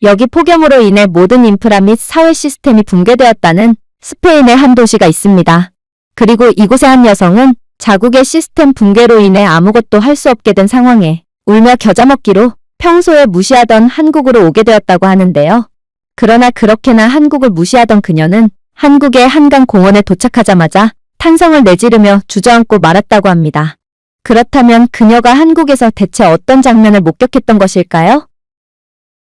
여기 폭염으로 인해 모든 인프라 및 사회 시스템이 붕괴되었다는 스페인의 한 도시가 있습니다. 그리고 이곳의 한 여성은 자국의 시스템 붕괴로 인해 아무것도 할 수 없게 된 상황에 울며 겨자 먹기로 평소에 무시하던 한국으로 오게 되었다고 하는데요. 그러나 그렇게나 한국을 무시하던 그녀는 한국의 한강 공원에 도착하자마자 탄성을 내지르며 주저앉고 말았다고 합니다. 그렇다면 그녀가 한국에서 대체 어떤 장면을 목격했던 것일까요?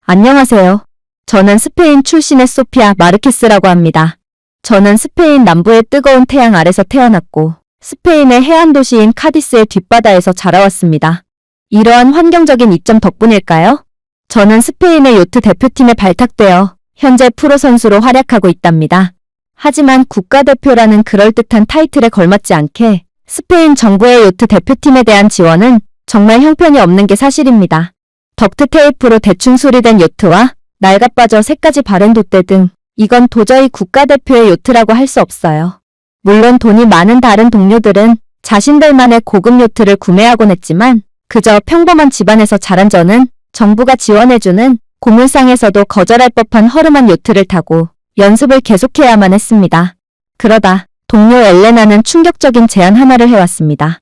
안녕하세요. 저는 스페인 출신의 소피아 마르케스라고 합니다. 저는 스페인 남부의 뜨거운 태양 아래서 태어났고 스페인의 해안 도시인 카디스의 뒷바다에서 자라왔습니다. 이러한 환경적인 이점 덕분일까요? 저는 스페인의 요트 대표팀에 발탁되어 현재 프로 선수로 활약하고 있답니다. 하지만 국가대표라는 그럴듯한 타이틀에 걸맞지 않게 스페인 정부의 요트 대표팀에 대한 지원은 정말 형편이 없는 게 사실입니다. 덕트 테이프로 대충 수리된 요트와 낡아빠져 색까지 바른 돛대 등 이건 도저히 국가대표의 요트라고 할 수 없어요. 물론 돈이 많은 다른 동료들은 자신들만의 고급 요트를 구매하곤 했지만 그저 평범한 집안에서 자란 저는 정부가 지원해주는 고물상에서도 거절할 법한 허름한 요트를 타고 연습을 계속해야만 했습니다. 그러다 동료 엘레나는 충격적인 제안 하나를 해왔습니다.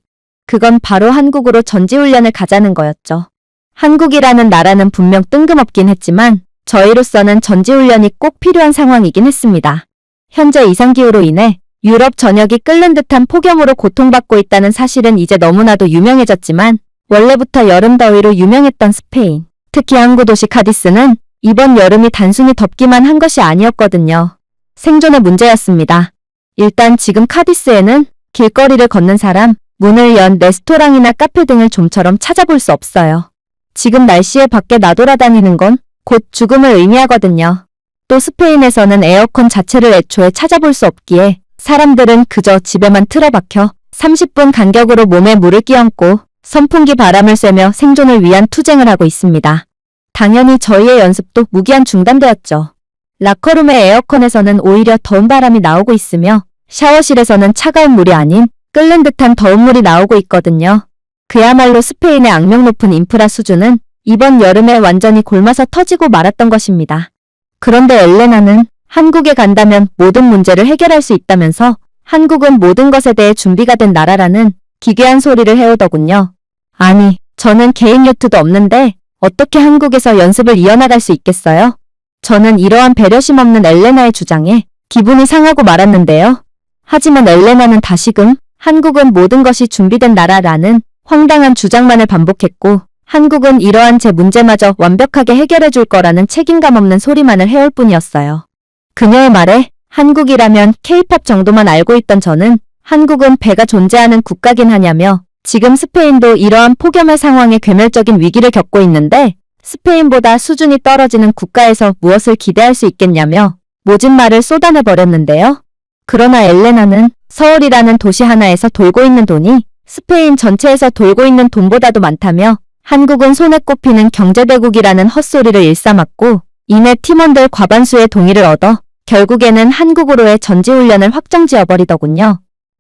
그건 바로 한국으로 전지훈련을 가자는 거였죠. 한국이라는 나라는 분명 뜬금없긴 했지만 저희로서는 전지훈련이 꼭 필요한 상황이긴 했습니다. 현재 이상기후로 인해 유럽 전역이 끓는 듯한 폭염으로 고통받고 있다는 사실은 이제 너무나도 유명해졌지만 원래부터 여름 더위로 유명했던 스페인, 특히 항구 도시 카디스는 이번 여름이 단순히 덥기만 한 것이 아니었거든요. 생존의 문제였습니다. 일단 지금 카디스에는 길거리를 걷는 사람, 문을 연 레스토랑이나 카페 등을 좀처럼 찾아볼 수 없어요. 지금 날씨에 밖에 나돌아다니는 건 곧 죽음을 의미하거든요. 또 스페인에서는 에어컨 자체를 애초에 찾아볼 수 없기에 사람들은 그저 집에만 틀어박혀 30분 간격으로 몸에 물을 끼얹고 선풍기 바람을 쐬며 생존을 위한 투쟁을 하고 있습니다. 당연히 저희의 연습도 무기한 중단되었죠. 라커룸의 에어컨에서는 오히려 더운 바람이 나오고 있으며 샤워실에서는 차가운 물이 아닌 끓는 듯한 더운 물이 나오고 있거든요. 그야말로 스페인의 악명 높은 인프라 수준은 이번 여름에 완전히 곪아서 터지고 말았던 것입니다. 그런데 엘레나는 한국에 간다면 모든 문제를 해결할 수 있다면서 한국은 모든 것에 대해 준비가 된 나라라는 기괴한 소리를 해오더군요. 아니, 저는 개인 요트도 없는데 어떻게 한국에서 연습을 이어나갈 수 있겠어요? 저는 이러한 배려심 없는 엘레나의 주장에 기분이 상하고 말았는데요. 하지만 엘레나는 다시금 한국은 모든 것이 준비된 나라라는 황당한 주장만을 반복했고 한국은 이러한 제 문제마저 완벽하게 해결해 줄 거라는 책임감 없는 소리만을 해올 뿐이었어요. 그녀의 말에 한국이라면 K-팝 정도만 알고 있던 저는 한국은 배가 존재하는 국가긴 하냐며 지금 스페인도 이러한 폭염의 상황에 괴멸적인 위기를 겪고 있는데 스페인보다 수준이 떨어지는 국가에서 무엇을 기대할 수 있겠냐며 모진 말을 쏟아내버렸는데요. 그러나 엘레나는 서울이라는 도시 하나에서 돌고 있는 돈이 스페인 전체에서 돌고 있는 돈보다도 많다며 한국은 손에 꼽히는 경제대국이라는 헛소리를 일삼았고 이내 팀원들 과반수의 동의를 얻어 결국에는 한국으로의 전지훈련을 확정지어버리더군요.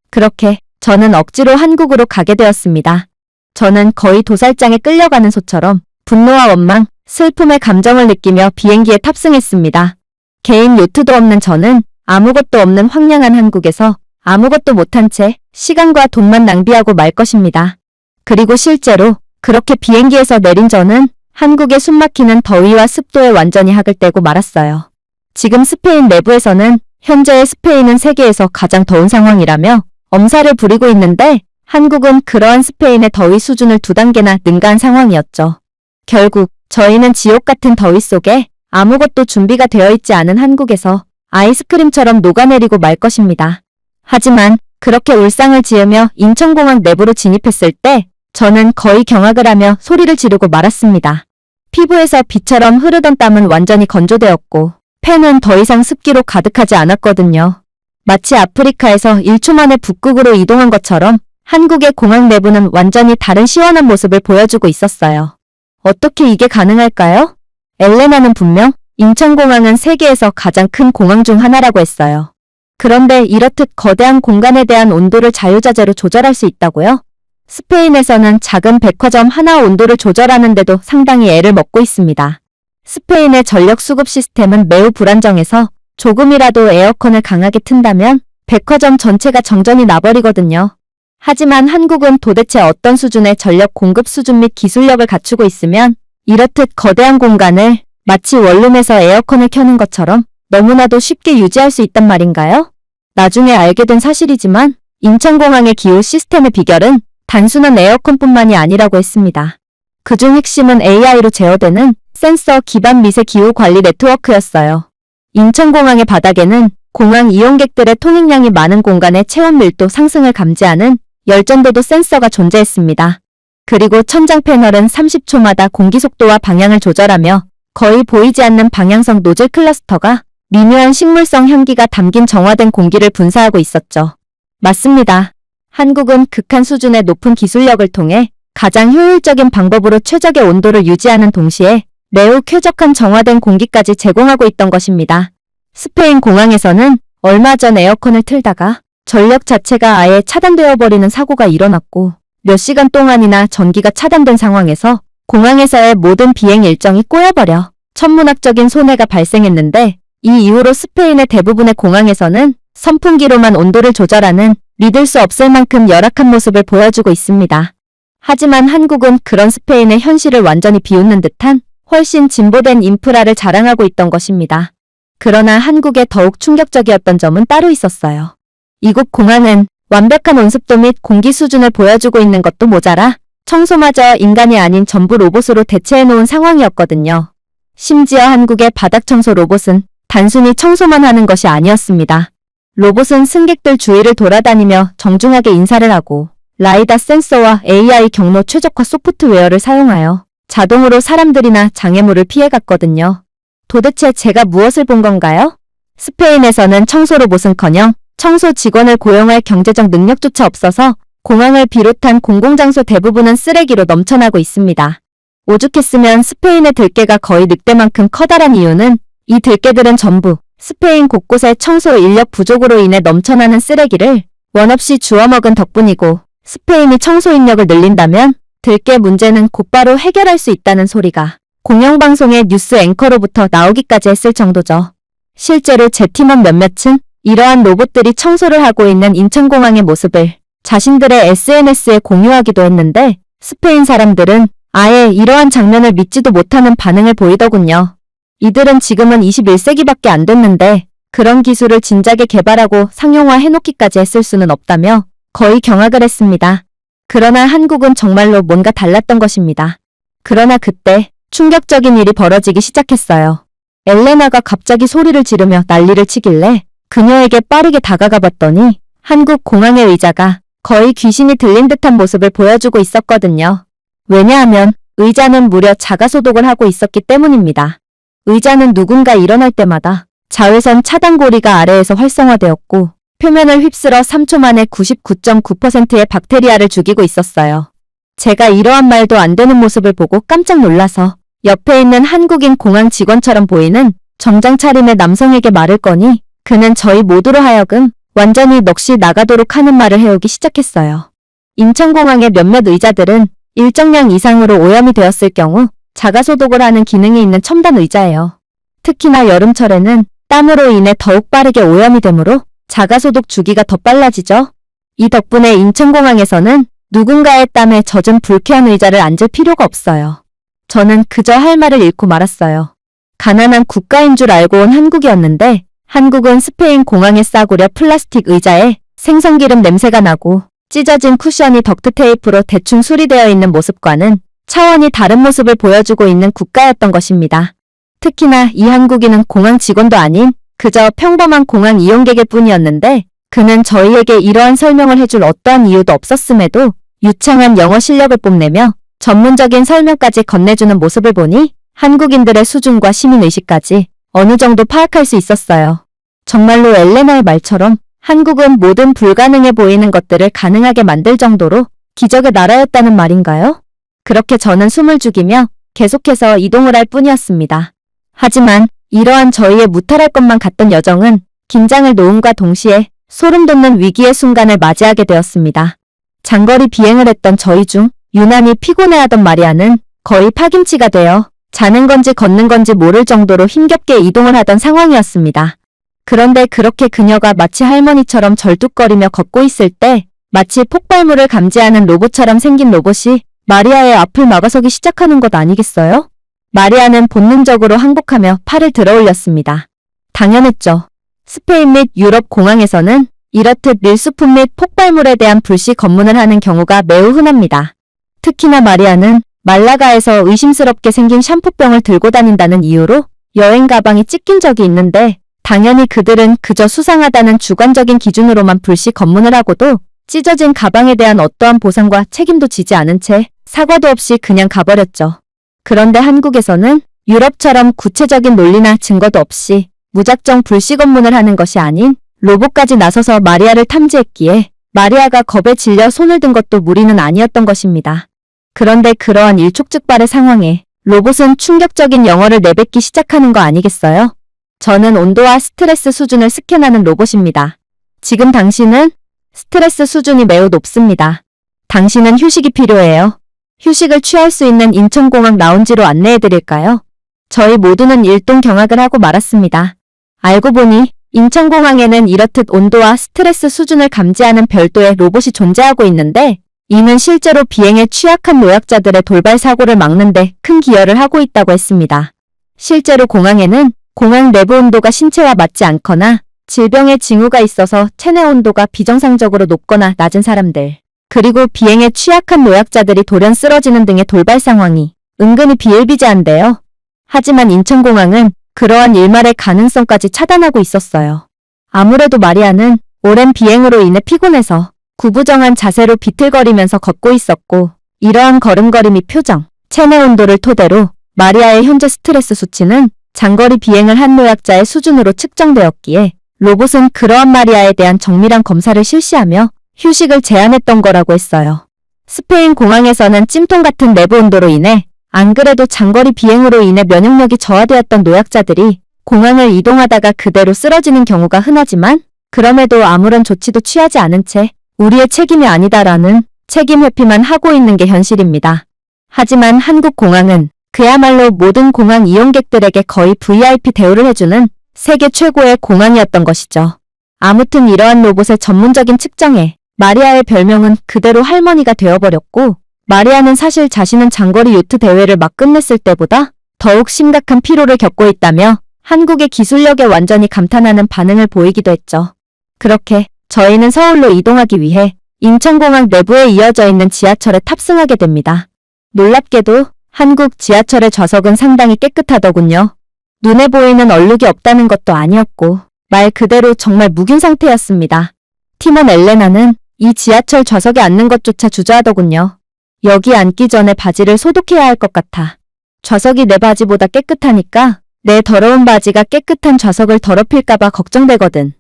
그렇게 저는 억지로 한국으로 가게 되었습니다. 저는 거의 도살장에 끌려가는 소처럼 분노와 원망, 슬픔의 감정을 느끼며 비행기에 탑승했습니다. 개인 요트도 없는 저는 아무것도 없는 황량한 한국에서 아무것도 못한 채 시간과 돈만 낭비하고 말 것입니다. 그리고 실제로 그렇게 비행기에서 내린 저는 한국의 숨막히는 더위와 습도에 완전히 학을 떼고 말았어요. 지금 스페인 내부에서는 현재의 스페인은 세계에서 가장 더운 상황이라며 엄살을 부리고 있는데 한국은 그러한 스페인의 더위 수준을 2단계나 능가한 상황이었죠. 결국 저희는 지옥 같은 더위 속에 아무것도 준비가 되어 있지 않은 한국에서 아이스크림처럼 녹아내리고 말 것입니다. 하지만 그렇게 울상을 지으며 인천공항 내부로 진입했을 때 저는 거의 경악을 하며 소리를 지르고 말았습니다. 피부에서 비처럼 흐르던 땀은 완전히 건조되었고 폐는 더 이상 습기로 가득하지 않았거든요. 마치 아프리카에서 1초 만에 북극으로 이동한 것처럼 한국의 공항 내부는 완전히 다른 시원한 모습을 보여주고 있었어요. 어떻게 이게 가능할까요? 엘레나는 분명 인천공항은 세계에서 가장 큰 공항 중 하나라고 했어요. 그런데 이렇듯 거대한 공간에 대한 온도를 자유자재로 조절할 수 있다고요? 스페인에서는 작은 백화점 하나 온도를 조절하는데도 상당히 애를 먹고 있습니다. 스페인의 전력 수급 시스템은 매우 불안정해서 조금이라도 에어컨을 강하게 튼다면 백화점 전체가 정전이 나버리거든요. 하지만 한국은 도대체 어떤 수준의 전력 공급 수준 및 기술력을 갖추고 있으면 이렇듯 거대한 공간을 마치 원룸에서 에어컨을 켜는 것처럼 너무나도 쉽게 유지할 수 있단 말인가요? 나중에 알게 된 사실이지만 인천공항의 기후 시스템의 비결은 단순한 에어컨뿐만이 아니라고 했습니다. 그중 핵심은 AI로 제어되는 센서 기반 미세 기후 관리 네트워크였어요. 인천공항의 바닥에는 공항 이용객들의 통행량이 많은 공간의 체온 밀도 상승을 감지하는 열전도도 센서가 존재했습니다. 그리고 천장 패널은 30초마다 공기 속도와 방향을 조절하며 거의 보이지 않는 방향성 노즐 클러스터가 미묘한 식물성 향기가 담긴 정화된 공기를 분사하고 있었죠. 맞습니다. 한국은 극한 수준의 높은 기술력을 통해 가장 효율적인 방법으로 최적의 온도를 유지하는 동시에 매우 쾌적한 정화된 공기까지 제공하고 있던 것입니다. 스페인 공항에서는 얼마 전 에어컨을 틀다가 전력 자체가 아예 차단되어 버리는 사고가 일어났고 몇 시간 동안이나 전기가 차단된 상황에서 공항에서의 모든 비행 일정이 꼬여버려 천문학적인 손해가 발생했는데 이 이후로 스페인의 대부분의 공항에서는 선풍기로만 온도를 조절하는 믿을 수 없을 만큼 열악한 모습을 보여주고 있습니다. 하지만 한국은 그런 스페인의 현실을 완전히 비웃는 듯한 훨씬 진보된 인프라를 자랑하고 있던 것입니다. 그러나 한국에 더욱 충격적이었던 점은 따로 있었어요. 이곳 공항은 완벽한 온습도 및 공기 수준을 보여주고 있는 것도 모자라 청소마저 인간이 아닌 전부 로봇으로 대체해놓은 상황이었거든요. 심지어 한국의 바닥 청소 로봇은 단순히 청소만 하는 것이 아니었습니다. 로봇은 승객들 주위를 돌아다니며 정중하게 인사를 하고 라이다 센서와 AI 경로 최적화 소프트웨어를 사용하여 자동으로 사람들이나 장애물을 피해갔거든요. 도대체 제가 무엇을 본 건가요? 스페인에서는 청소 로봇은커녕 청소 직원을 고용할 경제적 능력조차 없어서 공항을 비롯한 공공장소 대부분은 쓰레기로 넘쳐나고 있습니다. 오죽했으면 스페인의 들개가 거의 늑대만큼 커다란 이유는 이 들개들은 전부 스페인 곳곳의 청소 인력 부족으로 인해 넘쳐나는 쓰레기를 원없이 주워먹은 덕분이고 스페인이 청소 인력을 늘린다면 들개 문제는 곧바로 해결할 수 있다는 소리가 공영방송의 뉴스 앵커로부터 나오기까지 했을 정도죠. 실제로 제 팀원 몇몇은 이러한 로봇들이 청소를 하고 있는 인천공항의 모습을 자신들의 SNS에 공유하기도 했는데 스페인 사람들은 아예 이러한 장면을 믿지도 못하는 반응을 보이더군요. 이들은 지금은 21세기밖에 안 됐는데 그런 기술을 진작에 개발하고 상용화해놓기까지 했을 수는 없다며 거의 경악을 했습니다. 그러나 한국은 정말로 뭔가 달랐던 것입니다. 그러나 그때 충격적인 일이 벌어지기 시작했어요. 엘레나가 갑자기 소리를 지르며 난리를 치길래 그녀에게 빠르게 다가가 봤더니 한국 공항의 의자가 거의 귀신이 들린 듯한 모습을 보여주고 있었거든요. 왜냐하면 의자는 무려 자가소독을 하고 있었기 때문입니다. 의자는 누군가 일어날 때마다 자외선 차단고리가 아래에서 활성화되었고 표면을 휩쓸어 3초 만에 99.9%의 박테리아를 죽이고 있었어요. 제가 이러한 말도 안 되는 모습을 보고 깜짝 놀라서 옆에 있는 한국인 공항 직원처럼 보이는 정장 차림의 남성에게 말을 거니 그는 저희 모두로 하여금 완전히 넋이 나가도록 하는 말을 해오기 시작했어요. 인천공항의 몇몇 의자들은 일정량 이상으로 오염이 되었을 경우 자가소독을 하는 기능이 있는 첨단 의자예요. 특히나 여름철에는 땀으로 인해 더욱 빠르게 오염이 되므로 자가소독 주기가 더 빨라지죠. 이 덕분에 인천공항에서는 누군가의 땀에 젖은 불쾌한 의자를 앉을 필요가 없어요. 저는 그저 할 말을 잃고 말았어요. 가난한 국가인 줄 알고 온 한국이었는데 한국은 스페인 공항에 싸구려 플라스틱 의자에 생선기름 냄새가 나고 찢어진 쿠션이 덕트 테이프로 대충 수리되어 있는 모습과는 차원이 다른 모습을 보여주고 있는 국가였던 것입니다. 특히나 이 한국인은 공항 직원도 아닌 그저 평범한 공항 이용객일 뿐이었는데 그는 저희에게 이러한 설명을 해줄 어떠한 이유도 없었음에도 유창한 영어 실력을 뽐내며 전문적인 설명까지 건네주는 모습을 보니 한국인들의 수준과 시민의식까지 어느 정도 파악할 수 있었어요. 정말로 엘레나의 말처럼 한국은 모든 불가능해 보이는 것들을 가능하게 만들 정도로 기적의 나라였다는 말인가요? 그렇게 저는 숨을 죽이며 계속해서 이동을 할 뿐이었습니다. 하지만 이러한 저희의 무탈할 것만 같던 여정은 긴장을 놓음과 동시에 소름 돋는 위기의 순간을 맞이하게 되었습니다. 장거리 비행을 했던 저희 중 유난히 피곤해하던 마리아는 거의 파김치가 되어 자는 건지 걷는 건지 모를 정도로 힘겹게 이동을 하던 상황이었습니다. 그런데 그렇게 그녀가 마치 할머니처럼 절뚝거리며 걷고 있을 때 마치 폭발물을 감지하는 로봇처럼 생긴 로봇이 마리아의 앞을 막아서기 시작하는 것 아니겠어요? 마리아는 본능적으로 항복하며 팔을 들어 올렸습니다. 당연했죠. 스페인 및 유럽 공항에서는 이렇듯 밀수품 및 폭발물에 대한 불시 검문을 하는 경우가 매우 흔합니다. 특히나 마리아는 말라가에서 의심스럽게 생긴 샴푸병을 들고 다닌다는 이유로 여행 가방이 찢긴 적이 있는데 당연히 그들은 그저 수상하다는 주관적인 기준으로만 불시 검문을 하고도 찢어진 가방에 대한 어떠한 보상과 책임도 지지 않은 채 사과도 없이 그냥 가버렸죠. 그런데 한국에서는 유럽처럼 구체적인 논리나 증거도 없이 무작정 불시 검문을 하는 것이 아닌 로봇까지 나서서 마리아를 탐지했기에 마리아가 겁에 질려 손을 든 것도 무리는 아니었던 것입니다. 그런데 그러한 일촉즉발의 상황에 로봇은 충격적인 영어를 내뱉기 시작하는 거 아니겠어요? 저는 온도와 스트레스 수준을 스캔하는 로봇입니다. 지금 당신은 스트레스 수준이 매우 높습니다. 당신은 휴식이 필요해요. 휴식을 취할 수 있는 인천공항 라운지로 안내해드릴까요? 저희 모두는 일동경악을 하고 말았습니다. 알고 보니 인천공항에는 이렇듯 온도와 스트레스 수준을 감지하는 별도의 로봇이 존재하고 있는데 이는 실제로 비행에 취약한 노약자들의 돌발 사고를 막는 데 큰 기여를 하고 있다고 했습니다. 실제로 공항에는 공항 내부 온도가 신체와 맞지 않거나 질병의 징후가 있어서 체내 온도가 비정상적으로 높거나 낮은 사람들, 그리고 비행에 취약한 노약자들이 돌연 쓰러지는 등의 돌발 상황이 은근히 비일비재한데요. 하지만 인천공항은 그러한 일말의 가능성까지 차단하고 있었어요. 아무래도 마리아는 오랜 비행으로 인해 피곤해서 구부정한 자세로 비틀거리면서 걷고 있었고 이러한 걸음걸이 및 표정, 체내 온도를 토대로 마리아의 현재 스트레스 수치는 장거리 비행을 한 노약자의 수준으로 측정되었기에 로봇은 그러한 마리아에 대한 정밀한 검사를 실시하며 휴식을 제한했던 거라고 했어요. 스페인 공항에서는 찜통 같은 내부 온도로 인해 안 그래도 장거리 비행으로 인해 면역력이 저하되었던 노약자들이 공항을 이동하다가 그대로 쓰러지는 경우가 흔하지만 그럼에도 아무런 조치도 취하지 않은 채 우리의 책임이 아니다라는 책임 회피만 하고 있는 게 현실입니다. 하지만 한국 공항은 그야말로 모든 공항 이용객들에게 거의 VIP 대우를 해주는 세계 최고의 공항이었던 것이죠. 아무튼 이러한 로봇의 전문적인 측정에 마리아의 별명은 그대로 할머니가 되어버렸고 마리아는 사실 자신은 장거리 요트 대회를 막 끝냈을 때보다 더욱 심각한 피로를 겪고 있다며 한국의 기술력에 완전히 감탄하는 반응을 보이기도 했죠. 그렇게 저희는 서울로 이동하기 위해 인천공항 내부에 이어져 있는 지하철에 탑승하게 됩니다. 놀랍게도 한국 지하철의 좌석은 상당히 깨끗하더군요. 눈에 보이는 얼룩이 없다는 것도 아니었고 말 그대로 정말 묵인 상태였습니다. 팀원 엘레나는 이 지하철 좌석에 앉는 것조차 주저하더군요. 여기 앉기 전에 바지를 소독해야 할 것 같아. 좌석이 내 바지보다 깨끗하니까 내 더러운 바지가 깨끗한 좌석을 더럽힐까봐 걱정되거든.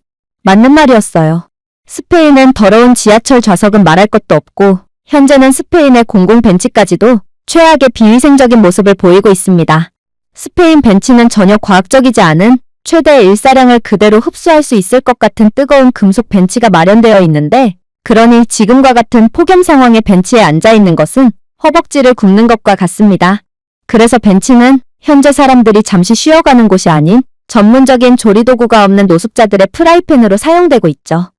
맞는 말이었어요. 스페인은 더러운 지하철 좌석은 말할 것도 없고 현재는 스페인의 공공 벤치까지도 최악의 비위생적인 모습을 보이고 있습니다. 스페인 벤치는 전혀 과학적이지 않은 최대 일사량을 그대로 흡수할 수 있을 것 같은 뜨거운 금속 벤치가 마련되어 있는데 그러니 지금과 같은 폭염 상황에 벤치에 앉아있는 것은 허벅지를 굽는 것과 같습니다. 그래서 벤치는 현재 사람들이 잠시 쉬어가는 곳이 아닌 전문적인 조리도구가 없는 노숙자들의 프라이팬으로 사용되고 있죠.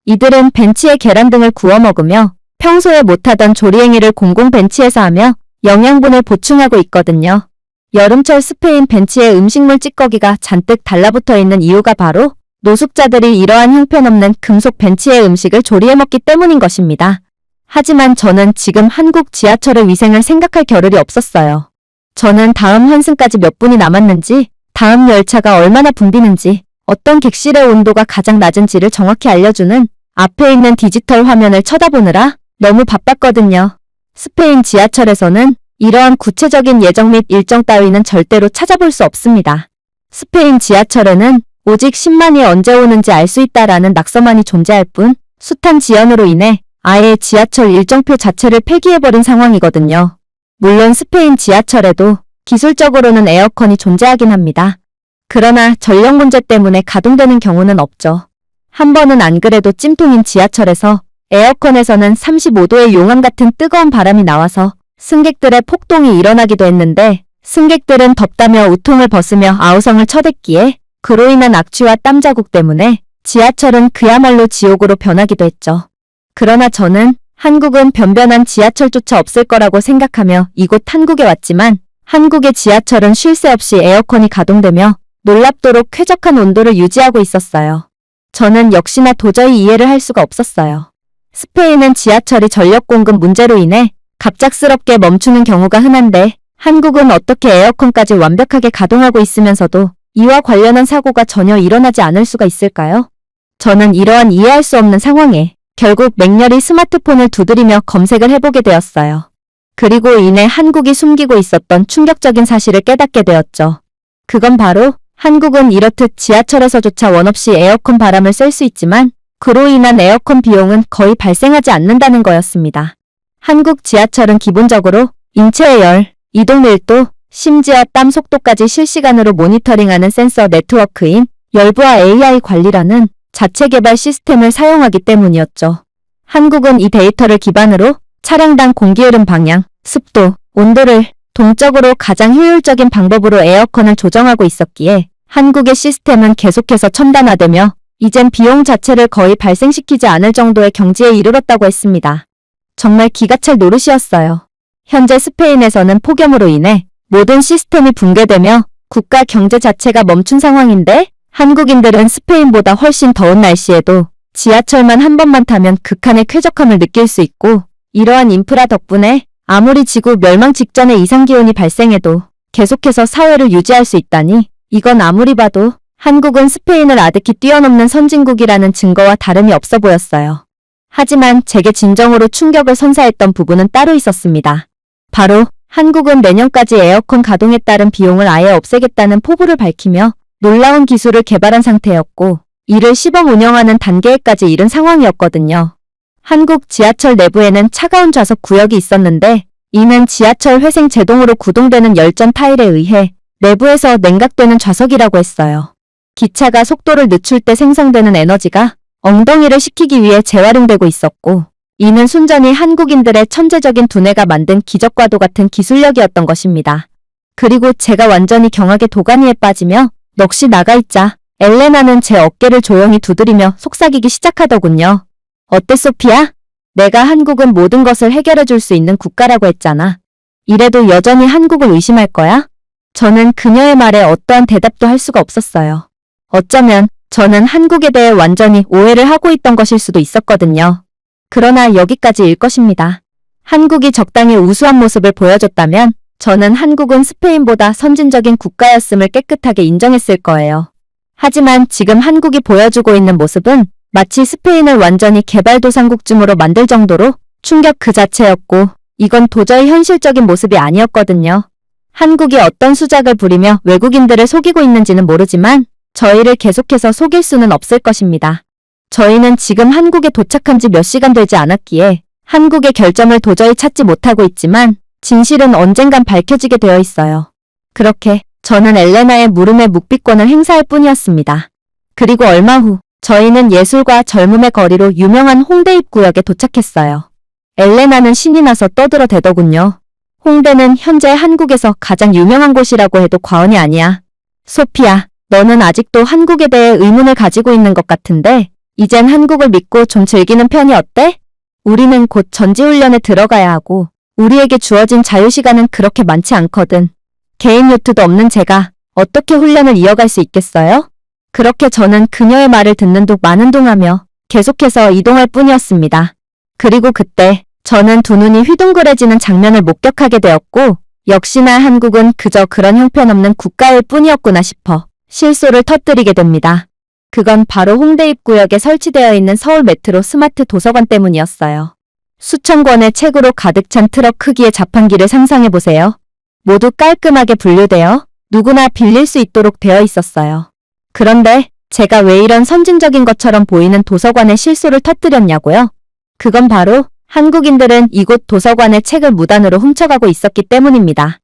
이들은 벤치에 계란 등을 구워 먹으며 평소에 못하던 조리 행위를 공공 벤치에서 하며 영양분을 보충하고 있거든요. 여름철 스페인 벤치에 음식물 찌꺼기가 잔뜩 달라붙어 있는 이유가 바로 노숙자들이 이러한 형편없는 금속 벤치의 음식을 조리해 먹기 때문인 것입니다. 하지만 저는 지금 한국 지하철의 위생을 생각할 겨를이 없었어요. 저는 다음 환승까지 몇 분이 남았는지, 다음 열차가 얼마나 붐비는지, 어떤 객실의 온도가 가장 낮은지를 정확히 알려주는 앞에 있는 디지털 화면을 쳐다보느라 너무 바빴거든요. 스페인 지하철에서는 이러한 구체적인 예정 및 일정 따위는 절대로 찾아볼 수 없습니다. 스페인 지하철에는 오직 10만이 언제 오는지 알 수 있다라는 낙서만이 존재할 뿐 숱한 지연으로 인해 아예 지하철 일정표 자체를 폐기해버린 상황이거든요. 물론 스페인 지하철에도 기술적으로는 에어컨이 존재하긴 합니다. 그러나 전력 문제 때문에 가동되는 경우는 없죠. 한 번은 안 그래도 찜통인 지하철에서 에어컨에서는 35도의 용암 같은 뜨거운 바람이 나와서 승객들의 폭동이 일어나기도 했는데 승객들은 덥다며 우통을 벗으며 아우성을 쳐댔기에 그로 인한 악취와 땀 자국 때문에 지하철은 그야말로 지옥으로 변하기도 했죠. 그러나 저는 한국은 변변한 지하철조차 없을 거라고 생각하며 이곳 한국에 왔지만 한국의 지하철은 쉴 새 없이 에어컨이 가동되며 놀랍도록 쾌적한 온도를 유지하고 있었어요. 저는 역시나 도저히 이해를 할 수가 없었어요. 스페인은 지하철이 전력 공급 문제로 인해 갑작스럽게 멈추는 경우가 흔한데 한국은 어떻게 에어컨까지 완벽하게 가동하고 있으면서도 이와 관련한 사고가 전혀 일어나지 않을 수가 있을까요? 저는 이러한 이해할 수 없는 상황에 결국 맹렬히 스마트폰을 두드리며 검색을 해보게 되었어요. 그리고 이내 한국이 숨기고 있었던 충격적인 사실을 깨닫게 되었죠. 그건 바로 한국은 이렇듯 지하철에서조차 원없이 에어컨 바람을 쐴 수 있지만 그로 인한 에어컨 비용은 거의 발생하지 않는다는 거였습니다. 한국 지하철은 기본적으로 인체의 열, 이동 밀도, 심지어 땀 속도까지 실시간으로 모니터링하는 센서 네트워크인 열부와 AI 관리라는 자체 개발 시스템을 사용하기 때문이었죠. 한국은 이 데이터를 기반으로 차량당 공기흐름 방향, 습도, 온도를 동적으로 가장 효율적인 방법으로 에어컨을 조정하고 있었기에 한국의 시스템은 계속해서 첨단화되며 이젠 비용 자체를 거의 발생시키지 않을 정도의 경지에 이르렀다고 했습니다. 정말 기가 찰 노릇이었어요. 현재 스페인에서는 폭염으로 인해 모든 시스템이 붕괴되며 국가 경제 자체가 멈춘 상황인데 한국인들은 스페인보다 훨씬 더운 날씨에도 지하철만 한 번만 타면 극한의 쾌적함을 느낄 수 있고 이러한 인프라 덕분에 아무리 지구 멸망 직전에 이상기온이 발생해도 계속해서 사회를 유지할 수 있다니 이건 아무리 봐도 한국은 스페인을 아득히 뛰어넘는 선진국이라는 증거와 다름이 없어 보였어요. 하지만 제게 진정으로 충격을 선사했던 부분은 따로 있었습니다. 바로 한국은 내년까지 에어컨 가동에 따른 비용을 아예 없애겠다는 포부를 밝히며 놀라운 기술을 개발한 상태였고 이를 시범 운영하는 단계에까지 이른 상황이었거든요. 한국 지하철 내부에는 차가운 좌석 구역이 있었는데 이는 지하철 회생 제동으로 구동되는 열전 타일에 의해 내부에서 냉각되는 좌석이라고 했어요. 기차가 속도를 늦출 때 생성되는 에너지가 엉덩이를 식히기 위해 재활용되고 있었고 이는 순전히 한국인들의 천재적인 두뇌가 만든 기적과도 같은 기술력이었던 것입니다. 그리고 제가 완전히 경악의 도가니에 빠지며 넋이 나가있자 엘레나는 제 어깨를 조용히 두드리며 속삭이기 시작하더군요. 어때 소피야? 내가 한국은 모든 것을 해결해 줄 수 있는 국가라고 했잖아. 이래도 여전히 한국을 의심할 거야? 저는 그녀의 말에 어떠한 대답도 할 수가 없었어요. 어쩌면 저는 한국에 대해 완전히 오해를 하고 있던 것일 수도 있었거든요. 그러나 여기까지일 것입니다. 한국이 적당히 우수한 모습을 보여줬다면 저는 한국은 스페인보다 선진적인 국가였음을 깨끗하게 인정했을 거예요. 하지만 지금 한국이 보여주고 있는 모습은 마치 스페인을 완전히 개발도상국쯤으로 만들 정도로 충격 그 자체였고 이건 도저히 현실적인 모습이 아니었거든요. 한국이 어떤 수작을 부리며 외국인들을 속이고 있는지는 모르지만 저희를 계속해서 속일 수는 없을 것입니다. 저희는 지금 한국에 도착한 지 몇 시간 되지 않았기에 한국의 결점을 도저히 찾지 못하고 있지만 진실은 언젠간 밝혀지게 되어 있어요. 그렇게 저는 엘레나의 물음에 묵비권을 행사할 뿐이었습니다. 그리고 얼마 후 저희는 예술과 젊음의 거리로 유명한 홍대 입구역에 도착했어요. 엘레나는 신이 나서 떠들어대더군요. 홍대는 현재 한국에서 가장 유명한 곳이라고 해도 과언이 아니야. 소피야, 너는 아직도 한국에 대해 의문을 가지고 있는 것 같은데 이젠 한국을 믿고 좀 즐기는 편이 어때? 우리는 곧 전지훈련에 들어가야 하고 우리에게 주어진 자유시간은 그렇게 많지 않거든. 개인 요트도 없는 제가 어떻게 훈련을 이어갈 수 있겠어요? 그렇게 저는 그녀의 말을 듣는 둥 마는 둥 하며 계속해서 이동할 뿐이었습니다. 그리고 그때 저는 두 눈이 휘둥그레지는 장면을 목격하게 되었고 역시나 한국은 그저 그런 형편없는 국가일 뿐이었구나 싶어 실소를 터뜨리게 됩니다. 그건 바로 홍대 입구역에 설치되어 있는 서울 메트로 스마트 도서관 때문이었어요. 수천 권의 책으로 가득 찬 트럭 크기의 자판기를 상상해보세요. 모두 깔끔하게 분류되어 누구나 빌릴 수 있도록 되어 있었어요. 그런데 제가 왜 이런 선진적인 것처럼 보이는 도서관에 실소를 터뜨렸냐고요? 그건 바로 한국인들은 이곳 도서관의 책을 무단으로 훔쳐가고 있었기 때문입니다.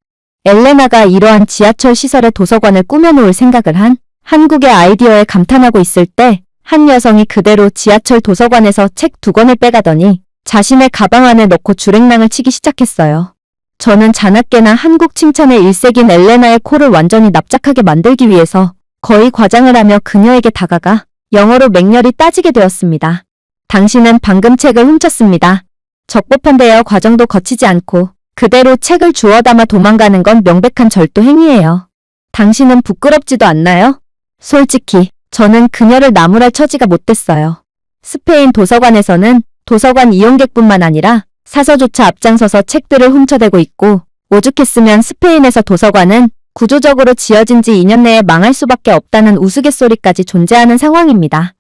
엘레나가 이러한 지하철 시설의 도서관을 꾸며놓을 생각을 한 한국의 아이디어에 감탄하고 있을 때 한 여성이 그대로 지하철 도서관에서 책 2권을 빼가더니 자신의 가방 안에 넣고 주랭랑을 치기 시작했어요. 저는 자나깨나 한국 칭찬에 일색인 엘레나의 코를 완전히 납작하게 만들기 위해서 거의 과장을 하며 그녀에게 다가가 영어로 맹렬히 따지게 되었습니다. 당신은 방금 책을 훔쳤습니다. 적법한 대여 과정도 거치지 않고 그대로 책을 주워 담아 도망가는 건 명백한 절도 행위예요. 당신은 부끄럽지도 않나요? 솔직히 저는 그녀를 나무랄 처지가 못 됐어요. 스페인 도서관에서는 도서관 이용객뿐만 아니라 사서조차 앞장서서 책들을 훔쳐대고 있고, 오죽했으면 스페인에서 도서관은 구조적으로 지어진 지 2년 내에 망할 수밖에 없다는 우스갯소리까지 존재하는 상황입니다.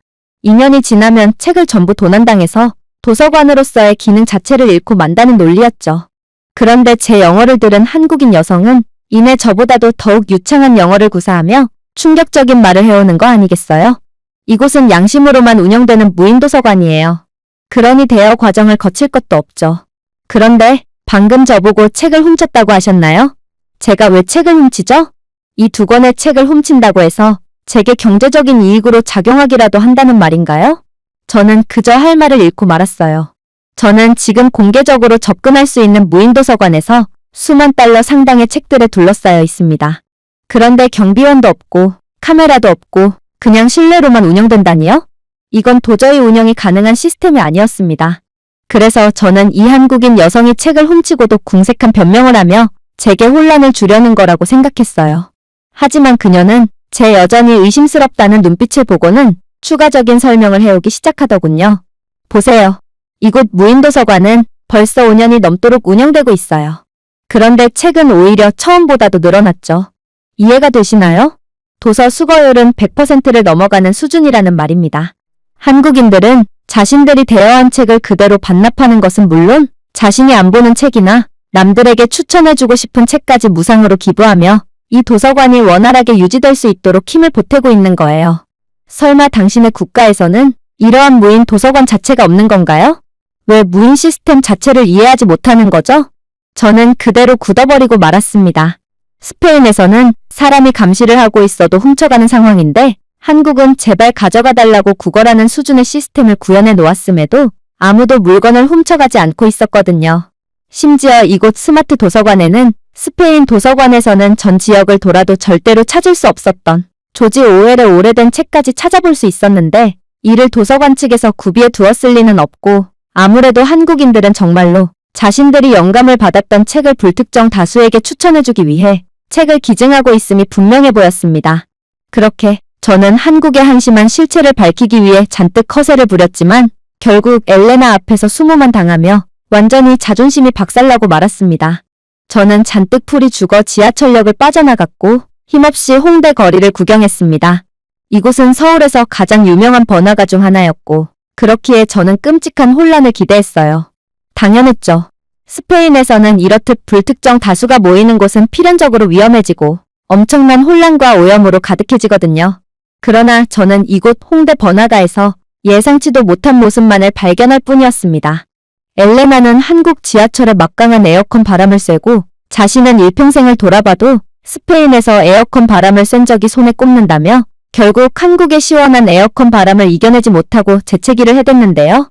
2년이 지나면 책을 전부 도난당해서 도서관으로서의 기능 자체를 잃고 만다는 논리였죠. 그런데 제 영어를 들은 한국인 여성은 이내 저보다도 더욱 유창한 영어를 구사하며 충격적인 말을 해오는 거 아니겠어요? 이곳은 양심으로만 운영되는 무인도서관이에요. 그러니 대여 과정을 거칠 것도 없죠. 그런데 방금 저보고 책을 훔쳤다고 하셨나요? 제가 왜 책을 훔치죠? 이 2권의 책을 훔친다고 해서 제게 경제적인 이익으로 작용하기라도 한다는 말인가요? 저는 그저 할 말을 잃고 말았어요. 저는 지금 공개적으로 접근할 수 있는 무인도서관에서 수만 달러 상당의 책들에 둘러싸여 있습니다. 그런데 경비원도 없고 카메라도 없고 그냥 실내로만 운영된다니요? 이건 도저히 운영이 가능한 시스템이 아니었습니다. 그래서 저는 이 한국인 여성이 책을 훔치고도 궁색한 변명을 하며 제게 혼란을 주려는 거라고 생각했어요. 하지만 그녀는 제 여전히 의심스럽다는 눈빛을 보고는 추가적인 설명을 해오기 시작하더군요. 보세요. 이곳 무인도서관은 벌써 5년이 넘도록 운영되고 있어요. 그런데 책은 오히려 처음보다도 늘어났죠. 이해가 되시나요? 도서 수거율은 100%를 넘어가는 수준이라는 말입니다. 한국인들은 자신들이 대여한 책을 그대로 반납하는 것은 물론 자신이 안 보는 책이나 남들에게 추천해주고 싶은 책까지 무상으로 기부하며 이 도서관이 원활하게 유지될 수 있도록 힘을 보태고 있는 거예요. 설마 당신의 국가에서는 이러한 무인 도서관 자체가 없는 건가요? 왜 무인 시스템 자체를 이해하지 못하는 거죠? 저는 그대로 굳어버리고 말았습니다. 스페인에서는 사람이 감시를 하고 있어도 훔쳐가는 상황인데 한국은 제발 가져가 달라고 구걸하는 수준의 시스템을 구현해 놓았음에도 아무도 물건을 훔쳐가지 않고 있었거든요. 심지어 이곳 스마트 도서관에는 스페인 도서관에서는 전 지역을 돌아도 절대로 찾을 수 없었던 조지 오웰의 오래된 책까지 찾아볼 수 있었는데 이를 도서관 측에서 구비해 두었을 리는 없고 아무래도 한국인들은 정말로 자신들이 영감을 받았던 책을 불특정 다수에게 추천해주기 위해 책을 기증하고 있음이 분명해 보였습니다. 그렇게 저는 한국의 한심한 실체를 밝히기 위해 잔뜩 허세를 부렸지만 결국 엘레나 앞에서 수모만 당하며 완전히 자존심이 박살나고 말았습니다. 저는 잔뜩 풀이 죽어 지하철역을 빠져나갔고 힘없이 홍대 거리를 구경했습니다. 이곳은 서울에서 가장 유명한 번화가 중 하나였고 그렇기에 저는 끔찍한 혼란을 기대했어요. 당연했죠. 스페인에서는 이렇듯 불특정 다수가 모이는 곳은 필연적으로 위험해지고 엄청난 혼란과 오염으로 가득해지거든요. 그러나 저는 이곳 홍대 번화가에서 예상치도 못한 모습만을 발견할 뿐이었습니다. 엘레나는 한국 지하철의 막강한 에어컨 바람을 쐬고 자신은 일평생을 돌아봐도 스페인에서 에어컨 바람을 쐰 적이 손에 꼽는다며 결국 한국의 시원한 에어컨 바람을 이겨내지 못하고 재채기를 해댔는데요.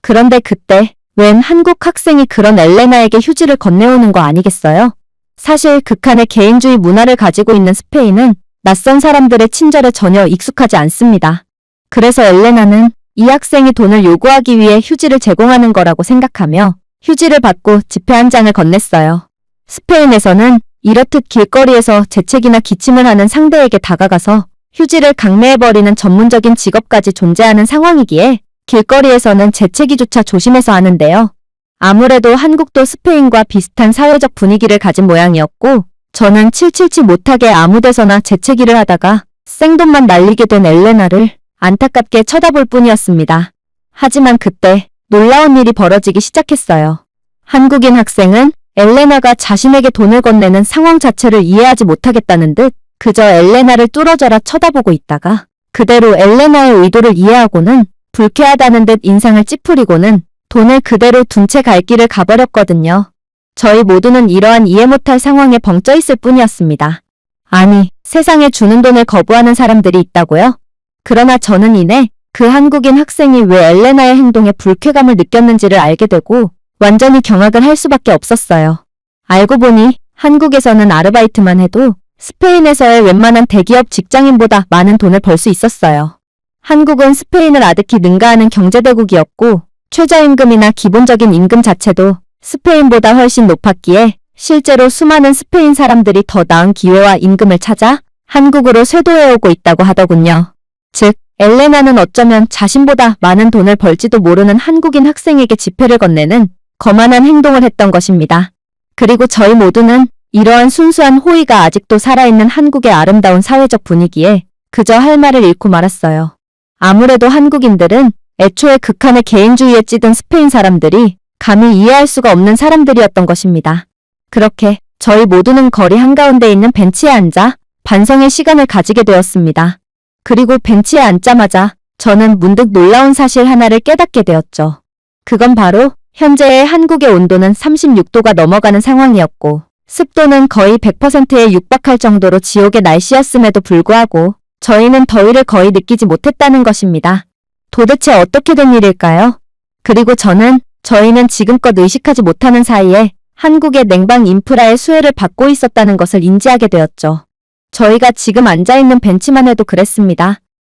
그런데 그때 웬 한국 학생이 그런 엘레나에게 휴지를 건네오는 거 아니겠어요? 사실 극한의 개인주의 문화를 가지고 있는 스페인은 낯선 사람들의 친절에 전혀 익숙하지 않습니다. 그래서 엘레나는 이 학생이 돈을 요구하기 위해 휴지를 제공하는 거라고 생각하며 휴지를 받고 지폐 한 장을 건넸어요. 스페인에서는 이렇듯 길거리에서 재채기나 기침을 하는 상대에게 다가가서 휴지를 강매해버리는 전문적인 직업까지 존재하는 상황이기에 길거리에서는 재채기조차 조심해서 하는데요. 아무래도 한국도 스페인과 비슷한 사회적 분위기를 가진 모양이었고 저는 칠칠치 못하게 아무 데서나 재채기를 하다가 생돈만 날리게 된 엘레나를 안타깝게 쳐다볼 뿐이었습니다. 하지만 그때 놀라운 일이 벌어지기 시작했어요. 한국인 학생은 엘레나가 자신에게 돈을 건네는 상황 자체를 이해하지 못하겠다는 듯 그저 엘레나를 뚫어져라 쳐다보고 있다가 그대로 엘레나의 의도를 이해하고는 불쾌하다는 듯 인상을 찌푸리고는 돈을 그대로 둔 채 갈 길을 가버렸거든요. 저희 모두는 이러한 이해 못할 상황에 벙쪄 있을 뿐이었습니다. 아니, 세상에 주는 돈을 거부하는 사람들이 있다고요? 그러나 저는 이내 그 한국인 학생이 왜 엘레나의 행동에 불쾌감을 느꼈는지를 알게 되고 완전히 경악을 할 수밖에 없었어요. 알고 보니 한국에서는 아르바이트만 해도 스페인에서의 웬만한 대기업 직장인보다 많은 돈을 벌 수 있었어요. 한국은 스페인을 아득히 능가하는 경제대국이었고 최저임금이나 기본적인 임금 자체도 스페인보다 훨씬 높았기에 실제로 수많은 스페인 사람들이 더 나은 기회와 임금을 찾아 한국으로 쇄도해오고 있다고 하더군요. 즉, 엘레나는 어쩌면 자신보다 많은 돈을 벌지도 모르는 한국인 학생에게 지폐를 건네는 거만한 행동을 했던 것입니다. 그리고 저희 모두는 이러한 순수한 호의가 아직도 살아있는 한국의 아름다운 사회적 분위기에 그저 할 말을 잃고 말았어요. 아무래도 한국인들은 애초에 극한의 개인주의에 찌든 스페인 사람들이 감히 이해할 수가 없는 사람들이었던 것입니다. 그렇게 저희 모두는 거리 한가운데 있는 벤치에 앉아 반성의 시간을 가지게 되었습니다. 그리고 벤치에 앉자마자 저는 문득 놀라운 사실 하나를 깨닫게 되었죠. 그건 바로 현재의 한국의 온도는 36도가 넘어가는 상황이었고 습도는 거의 100%에 육박할 정도로 지옥의 날씨였음에도 불구하고 저희는 더위를 거의 느끼지 못했다는 것입니다. 도대체 어떻게 된 일일까요? 그리고 저희는 지금껏 의식하지 못하는 사이에 한국의 냉방 인프라의 수혜를 받고 있었다는 것을 인지하게 되었죠. 저희가 지금 앉아있는 벤치만 해도 그랬습니다.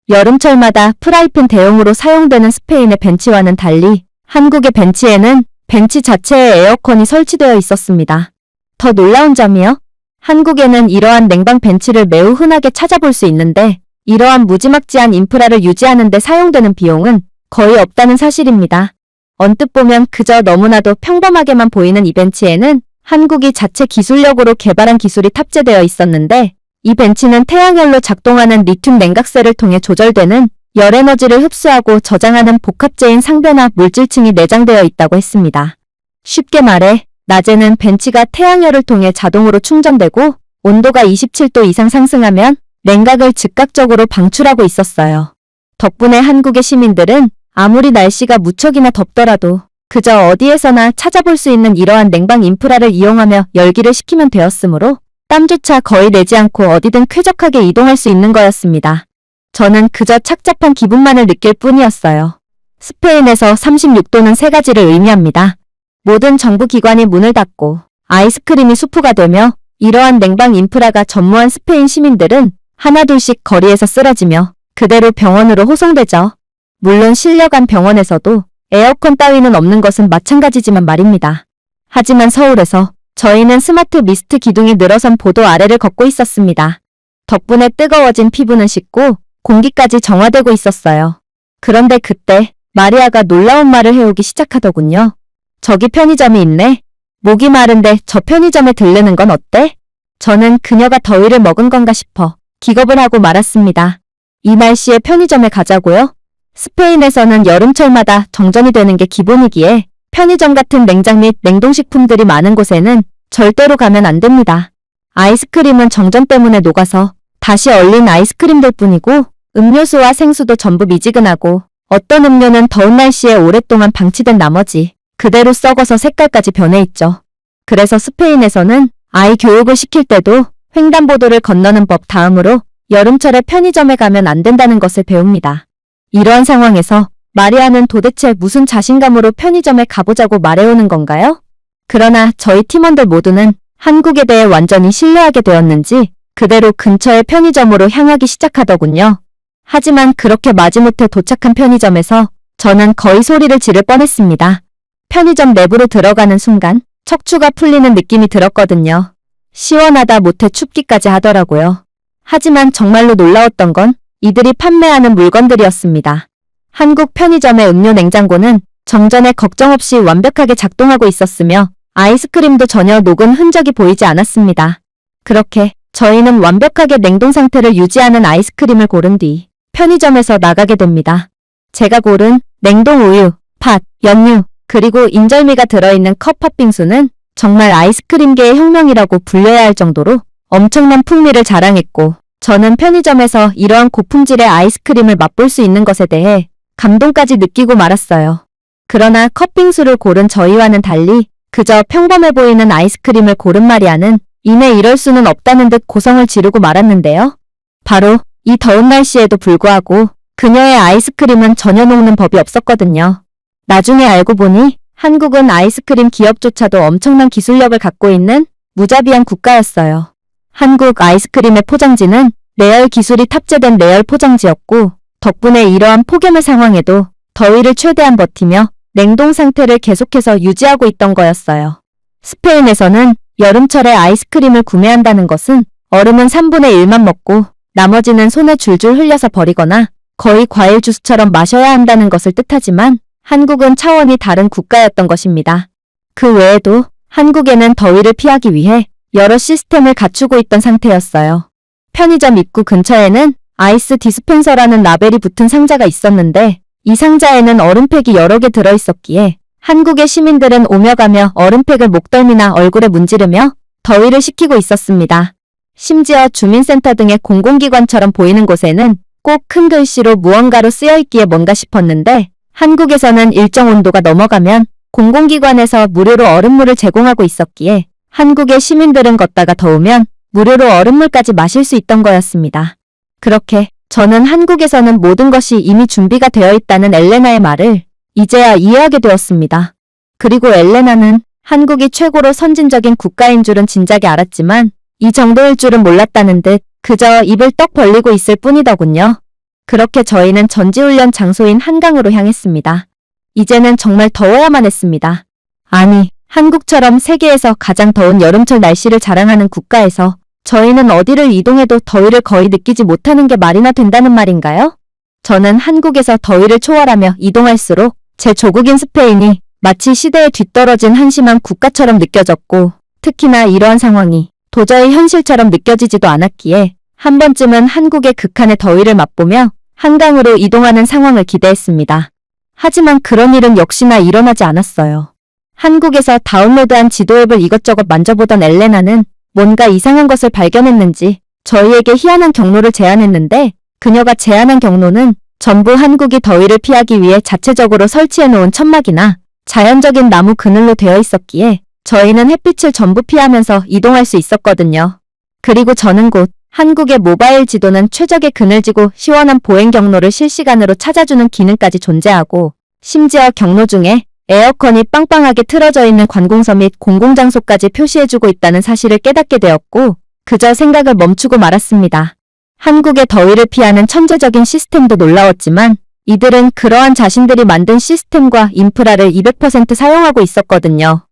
여름철마다 프라이팬 대용으로 사용되는 스페인의 벤치와는 달리 한국의 벤치에는 벤치 자체에 에어컨이 설치되어 있었습니다. 더 놀라운 점이요. 한국에는 이러한 냉방 벤치를 매우 흔하게 찾아볼 수 있는데 이러한 무지막지한 인프라를 유지하는 데 사용되는 비용은 거의 없다는 사실입니다. 언뜻 보면 그저 너무나도 평범하게만 보이는 이 벤치에는 한국이 자체 기술력으로 개발한 기술이 탑재되어 있었는데 이 벤치는 태양열로 작동하는 리튬 냉각셀을 통해 조절되는 열에너지를 흡수하고 저장하는 복합재인 상변화 물질층이 내장되어 있다고 했습니다. 쉽게 말해 낮에는 벤치가 태양열을 통해 자동으로 충전되고 온도가 27도 이상 상승하면 냉각을 즉각적으로 방출하고 있었어요. 덕분에 한국의 시민들은 아무리 날씨가 무척이나 덥더라도 그저 어디에서나 찾아볼 수 있는 이러한 냉방 인프라를 이용하며 열기를 식히면 되었으므로 땀조차 거의 내지 않고 어디든 쾌적하게 이동할 수 있는 거였습니다. 저는 그저 착잡한 기분만을 느낄 뿐이었어요. 스페인에서 36도는 세 가지를 의미합니다. 모든 정부 기관이 문을 닫고 아이스크림이 수프가 되며 이러한 냉방 인프라가 전무한 스페인 시민들은 하나둘씩 거리에서 쓰러지며 그대로 병원으로 호송되죠. 물론 실려간 병원에서도 에어컨 따위는 없는 것은 마찬가지지만 말입니다. 하지만 서울에서 저희는 스마트 미스트 기둥이 늘어선 보도 아래를 걷고 있었습니다. 덕분에 뜨거워진 피부는 식고 공기까지 정화되고 있었어요. 그런데 그때 마리아가 놀라운 말을 해오기 시작하더군요. 저기 편의점이 있네. 목이 마른데 저 편의점에 들르는 건 어때? 저는 그녀가 더위를 먹은 건가 싶어 기겁을 하고 말았습니다. 이 날씨에 편의점에 가자고요? 스페인에서는 여름철마다 정전이 되는 게 기본이기에 편의점 같은 냉장 및 냉동식품들이 많은 곳에는 절대로 가면 안 됩니다. 아이스크림은 정전 때문에 녹아서 다시 얼린 아이스크림들 뿐이고 음료수와 생수도 전부 미지근하고 어떤 음료는 더운 날씨에 오랫동안 방치된 나머지 그대로 썩어서 색깔까지 변해 있죠. 그래서 스페인에서는 아이 교육을 시킬 때도 횡단보도를 건너는 법 다음으로 여름철에 편의점에 가면 안 된다는 것을 배웁니다. 이러한 상황에서 마리아는 도대체 무슨 자신감으로 편의점에 가보자고 말해오는 건가요? 그러나 저희 팀원들 모두는 한국에 대해 완전히 신뢰하게 되었는지 그대로 근처의 편의점으로 향하기 시작하더군요. 하지만 그렇게 마지못해 도착한 편의점에서 저는 거의 소리를 지를 뻔했습니다. 편의점 내부로 들어가는 순간 척추가 풀리는 느낌이 들었거든요. 시원하다 못해 춥기까지 하더라고요. 하지만 정말로 놀라웠던 건 이들이 판매하는 물건들이었습니다. 한국 편의점의 음료 냉장고는 정전에 걱정 없이 완벽하게 작동하고 있었으며 아이스크림도 전혀 녹은 흔적이 보이지 않았습니다. 그렇게 저희는 완벽하게 냉동 상태를 유지하는 아이스크림을 고른 뒤 편의점에서 나가게 됩니다. 제가 고른 냉동 우유, 팥, 연유, 그리고 인절미가 들어있는 컵 팥빙수는 정말 아이스크림계의 혁명이라고 불려야 할 정도로 엄청난 풍미를 자랑했고 저는 편의점에서 이러한 고품질의 아이스크림을 맛볼 수 있는 것에 대해 감동까지 느끼고 말았어요. 그러나 컵빙수를 고른 저희와는 달리 그저 평범해 보이는 아이스크림을 고른 마리아는 이내 이럴 수는 없다는 듯 고성을 지르고 말았는데요. 바로 이 더운 날씨에도 불구하고 그녀의 아이스크림은 전혀 녹는 법이 없었거든요. 나중에 알고 보니 한국은 아이스크림 기업조차도 엄청난 기술력을 갖고 있는 무자비한 국가였어요. 한국 아이스크림의 포장지는 레열 기술이 탑재된 레열 포장지였고, 덕분에 이러한 폭염의 상황에도 더위를 최대한 버티며 냉동 상태를 계속해서 유지하고 있던 거였어요. 스페인에서는 여름철에 아이스크림을 구매한다는 것은 얼음은 3분의 1만 먹고 나머지는 손에 줄줄 흘려서 버리거나 거의 과일 주스처럼 마셔야 한다는 것을 뜻하지만 한국은 차원이 다른 국가였던 것입니다. 그 외에도 한국에는 더위를 피하기 위해 여러 시스템을 갖추고 있던 상태였어요. 편의점 입구 근처에는 아이스 디스펜서라는 라벨이 붙은 상자가 있었는데 이 상자에는 얼음팩이 여러 개 들어있었기에 한국의 시민들은 오며 가며 얼음팩을 목덜미나 얼굴에 문지르며 더위를 식히고 있었습니다. 심지어 주민센터 등의 공공기관처럼 보이는 곳에는 꼭 큰 글씨로 무언가로 쓰여있기에 뭔가 싶었는데 한국에서는 일정 온도가 넘어가면 공공기관에서 무료로 얼음물을 제공하고 있었기에 한국의 시민들은 걷다가 더우면 무료로 얼음물까지 마실 수 있던 거였습니다. 그렇게 저는 한국에서는 모든 것이 이미 준비가 되어 있다는 엘레나의 말을 이제야 이해하게 되었습니다. 그리고 엘레나는 한국이 최고로 선진적인 국가인 줄은 진작에 알았지만 이 정도일 줄은 몰랐다는 듯 그저 입을 떡 벌리고 있을 뿐이더군요. 그렇게 저희는 전지훈련 장소인 한강으로 향했습니다. 이제는 정말 더워야만 했습니다. 아니, 한국처럼 세계에서 가장 더운 여름철 날씨를 자랑하는 국가에서 저희는 어디를 이동해도 더위를 거의 느끼지 못하는 게 말이나 된다는 말인가요? 저는 한국에서 더위를 초월하며 이동할수록 제 조국인 스페인이 마치 시대에 뒤떨어진 한심한 국가처럼 느껴졌고 특히나 이러한 상황이 도저히 현실처럼 느껴지지도 않았기에 한 번쯤은 한국의 극한의 더위를 맛보며 한강으로 이동하는 상황을 기대했습니다. 하지만 그런 일은 역시나 일어나지 않았어요. 한국에서 다운로드한 지도 앱을 이것저것 만져보던 엘레나는 뭔가 이상한 것을 발견했는지 저희에게 희한한 경로를 제안했는데 그녀가 제안한 경로는 전부 한국이 더위를 피하기 위해 자체적으로 설치해놓은 천막이나 자연적인 나무 그늘로 되어 있었기에 저희는 햇빛을 전부 피하면서 이동할 수 있었거든요. 그리고 저는 곧 한국의 모바일 지도는 최적의 그늘지고 시원한 보행 경로를 실시간으로 찾아주는 기능까지 존재하고 심지어 경로 중에 에어컨이 빵빵하게 틀어져 있는 관공서 및 공공장소까지 표시해주고 있다는 사실을 깨닫게 되었고 그저 생각을 멈추고 말았습니다. 한국의 더위를 피하는 천재적인 시스템도 놀라웠지만 이들은 그러한 자신들이 만든 시스템과 인프라를 200% 사용하고 있었거든요.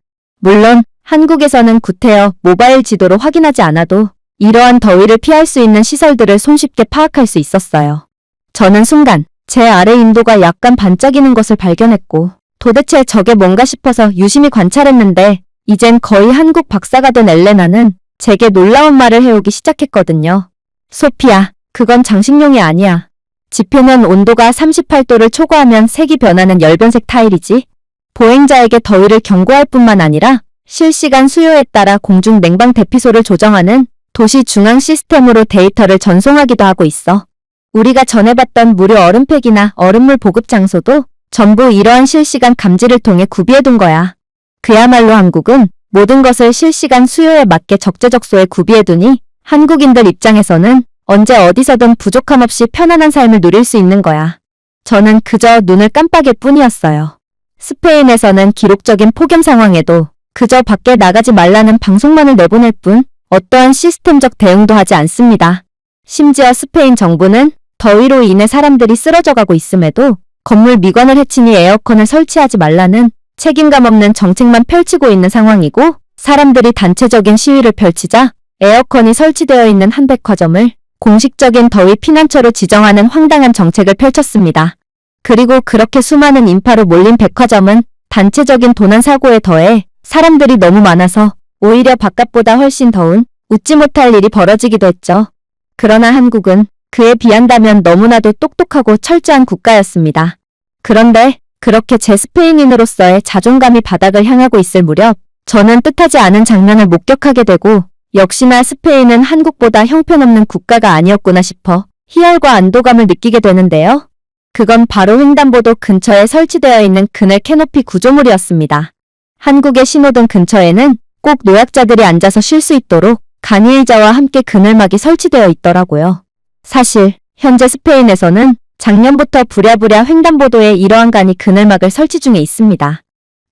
물론 한국에서는 구태여 모바일 지도로 확인하지 않아도 이러한 더위를 피할 수 있는 시설들을 손쉽게 파악할 수 있었어요. 저는 순간 제 아래 인도가 약간 반짝이는 것을 발견했고 도대체 저게 뭔가 싶어서 유심히 관찰했는데 이젠 거의 한국 박사가 된 엘레나는 제게 놀라운 말을 해오기 시작했거든요. 소피야, 그건 장식용이 아니야. 지표는 온도가 38도를 초과하면 색이 변하는 열변색 타일이지. 보행자에게 더위를 경고할 뿐만 아니라 실시간 수요에 따라 공중 냉방 대피소를 조정하는 도시 중앙 시스템으로 데이터를 전송하기도 하고 있어. 우리가 전에 봤던 무료 얼음팩이나 얼음물 보급 장소도 전부 이러한 실시간 감지를 통해 구비해둔 거야. 그야말로 한국은 모든 것을 실시간 수요에 맞게 적재적소에 구비해두니 한국인들 입장에서는 언제 어디서든 부족함 없이 편안한 삶을 누릴 수 있는 거야. 저는 그저 눈을 깜빡일 뿐이었어요. 스페인에서는 기록적인 폭염 상황에도 그저 밖에 나가지 말라는 방송만을 내보낼 뿐 어떠한 시스템적 대응도 하지 않습니다. 심지어 스페인 정부는 더위로 인해 사람들이 쓰러져가고 있음에도 건물 미관을 해치니 에어컨을 설치하지 말라는 책임감 없는 정책만 펼치고 있는 상황이고 사람들이 단체적인 시위를 펼치자 에어컨이 설치되어 있는 한 백화점을 공식적인 더위 피난처로 지정하는 황당한 정책을 펼쳤습니다. 그리고 그렇게 수많은 인파로 몰린 백화점은 단체적인 도난 사고에 더해 사람들이 너무 많아서 오히려 바깥보다 훨씬 더운 웃지 못할 일이 벌어지기도 했죠. 그러나 한국은 그에 비한다면 너무나도 똑똑하고 철저한 국가였습니다. 그런데 그렇게 제 스페인인으로서의 자존감이 바닥을 향하고 있을 무렵 저는 뜻하지 않은 장면을 목격하게 되고 역시나 스페인은 한국보다 형편없는 국가가 아니었구나 싶어 희열과 안도감을 느끼게 되는데요. 그건 바로 횡단보도 근처에 설치되어 있는 그늘 캐노피 구조물이었습니다. 한국의 신호등 근처에는 꼭 노약자들이 앉아서 쉴 수 있도록 간이의자와 함께 그늘막이 설치되어 있더라고요. 사실 현재 스페인에서는 작년부터 부랴부랴 횡단보도에 이러한 간이 그늘막을 설치 중에 있습니다.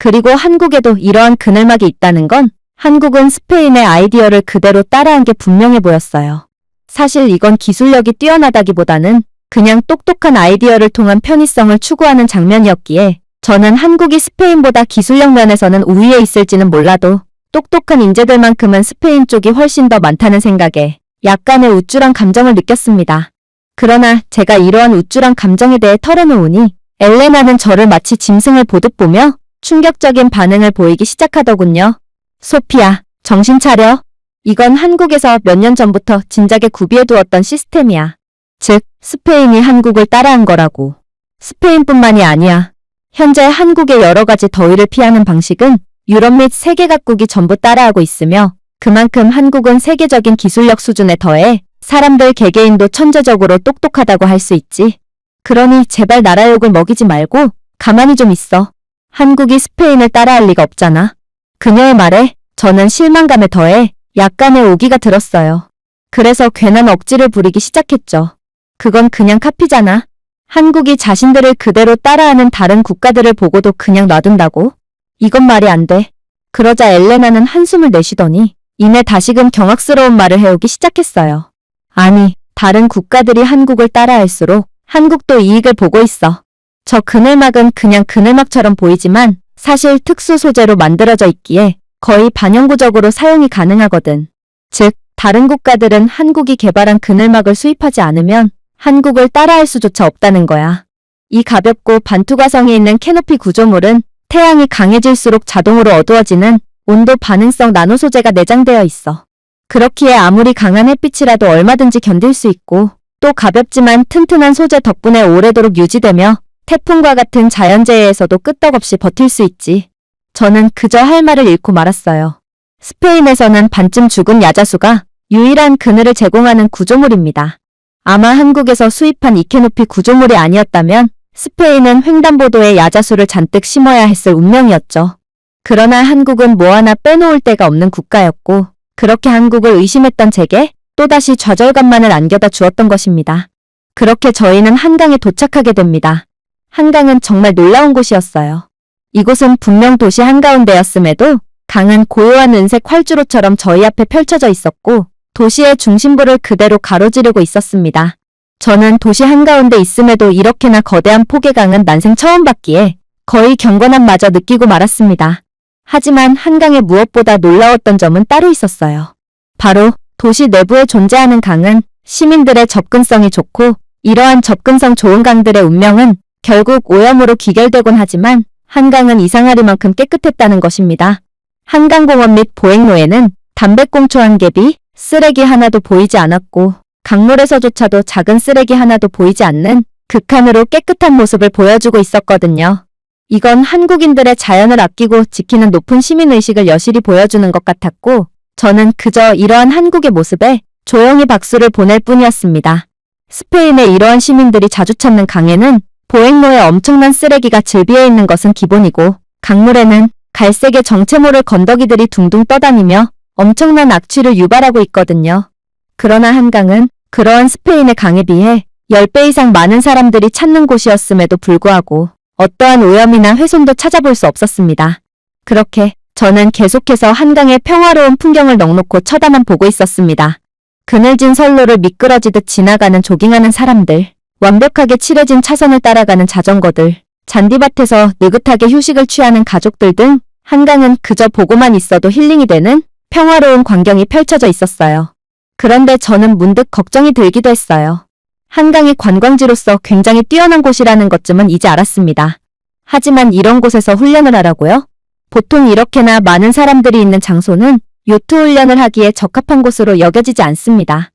그리고 한국에도 이러한 그늘막이 있다는 건 한국은 스페인의 아이디어를 그대로 따라한 게 분명해 보였어요. 사실 이건 기술력이 뛰어나다기보다는 그냥 똑똑한 아이디어를 통한 편의성을 추구하는 장면이었기에 저는 한국이 스페인보다 기술력 면에서는 우위에 있을지는 몰라도 똑똑한 인재들만큼은 스페인 쪽이 훨씬 더 많다는 생각에 약간의 우쭐한 감정을 느꼈습니다. 그러나 제가 이러한 우쭐한 감정에 대해 털어놓으니 엘레나는 저를 마치 짐승을 보듯 보며 충격적인 반응을 보이기 시작하더군요. 소피야, 정신 차려. 이건 한국에서 몇 년 전부터 진작에 구비해두었던 시스템이야. 즉, 스페인이 한국을 따라한 거라고. 스페인뿐만이 아니야. 현재 한국의 여러 가지 더위를 피하는 방식은 유럽 및 세계 각국이 전부 따라하고 있으며 그만큼 한국은 세계적인 기술력 수준에 더해 사람들 개개인도 천재적으로 똑똑하다고 할 수 있지. 그러니 제발 나라 욕을 먹이지 말고 가만히 좀 있어. 한국이 스페인을 따라할 리가 없잖아. 그녀의 말에 저는 실망감에 더해 약간의 오기가 들었어요. 그래서 괜한 억지를 부리기 시작했죠. 그건 그냥 카피잖아. 한국이 자신들을 그대로 따라하는 다른 국가들을 보고도 그냥 놔둔다고? 이건 말이 안 돼. 그러자 엘레나는 한숨을 내쉬더니 이내 다시금 경악스러운 말을 해오기 시작했어요. 아니, 다른 국가들이 한국을 따라할수록 한국도 이익을 보고 있어. 저 그늘막은 그냥 그늘막처럼 보이지만 사실 특수 소재로 만들어져 있기에 거의 반영구적으로 사용이 가능하거든. 즉, 다른 국가들은 한국이 개발한 그늘막을 수입하지 않으면 한국을 따라할 수조차 없다는 거야. 이 가볍고 반투과성이 있는 캐노피 구조물은 태양이 강해질수록 자동으로 어두워지는 온도 반응성 나노 소재가 내장되어 있어. 그렇기에 아무리 강한 햇빛이라도 얼마든지 견딜 수 있고 또 가볍지만 튼튼한 소재 덕분에 오래도록 유지되며 태풍과 같은 자연재해에서도 끄떡없이 버틸 수 있지. 저는 그저 할 말을 잃고 말았어요. 스페인에서는 반쯤 죽은 야자수가 유일한 그늘을 제공하는 구조물입니다. 아마 한국에서 수입한 이케노피 구조물이 아니었다면 스페인은 횡단보도에 야자수를 잔뜩 심어야 했을 운명이었죠. 그러나 한국은 뭐 하나 빼놓을 데가 없는 국가였고 그렇게 한국을 의심했던 제게 또다시 좌절감만을 안겨다 주었던 것입니다. 그렇게 저희는 한강에 도착하게 됩니다. 한강은 정말 놀라운 곳이었어요. 이곳은 분명 도시 한가운데였음에도 강은 고요한 은색 활주로처럼 저희 앞에 펼쳐져 있었고 도시의 중심부를 그대로 가로지르고 있었습니다. 저는 도시 한가운데 있음에도 이렇게나 거대한 포개강은 난생 처음 봤기에 거의 경건함마저 느끼고 말았습니다. 하지만 한강에 무엇보다 놀라웠던 점은 따로 있었어요. 바로 도시 내부에 존재하는 강은 시민들의 접근성이 좋고 이러한 접근성 좋은 강들의 운명은 결국 오염으로 귀결되곤 하지만 한강은 이상하리만큼 깨끗했다는 것입니다. 한강공원 및 보행로에는 담배꽁초 한 갭이 쓰레기 하나도 보이지 않았고 강물에서조차도 작은 쓰레기 하나도 보이지 않는 극한으로 깨끗한 모습을 보여주고 있었거든요. 이건 한국인들의 자연을 아끼고 지키는 높은 시민의식을 여실히 보여주는 것 같았고 저는 그저 이러한 한국의 모습에 조용히 박수를 보낼 뿐이었습니다. 스페인의 이러한 시민들이 자주 찾는 강에는 보행로에 엄청난 쓰레기가 즐비해 있는 것은 기본이고 강물에는 갈색의 정체모를 건더기들이 둥둥 떠다니며 엄청난 악취를 유발하고 있거든요. 그러나 한강은 그러한 스페인의 강에 비해 10배 이상 많은 사람들이 찾는 곳이었음에도 불구하고 어떠한 오염이나 훼손도 찾아볼 수 없었습니다. 그렇게 저는 계속해서 한강의 평화로운 풍경을 넋놓고 쳐다만 보고 있었습니다. 그늘진 선로를 미끄러지듯 지나가는 조깅하는 사람들, 완벽하게 칠해진 차선을 따라가는 자전거들, 잔디밭에서 느긋하게 휴식을 취하는 가족들 등 한강은 그저 보고만 있어도 힐링이 되는 평화로운 광경이 펼쳐져 있었어요. 그런데 저는 문득 걱정이 들기도 했어요. 한강이 관광지로서 굉장히 뛰어난 곳이라는 것쯤은 이제 알았습니다. 하지만 이런 곳에서 훈련을 하라고요? 보통 이렇게나 많은 사람들이 있는 장소는 요트 훈련을 하기에 적합한 곳으로 여겨지지 않습니다.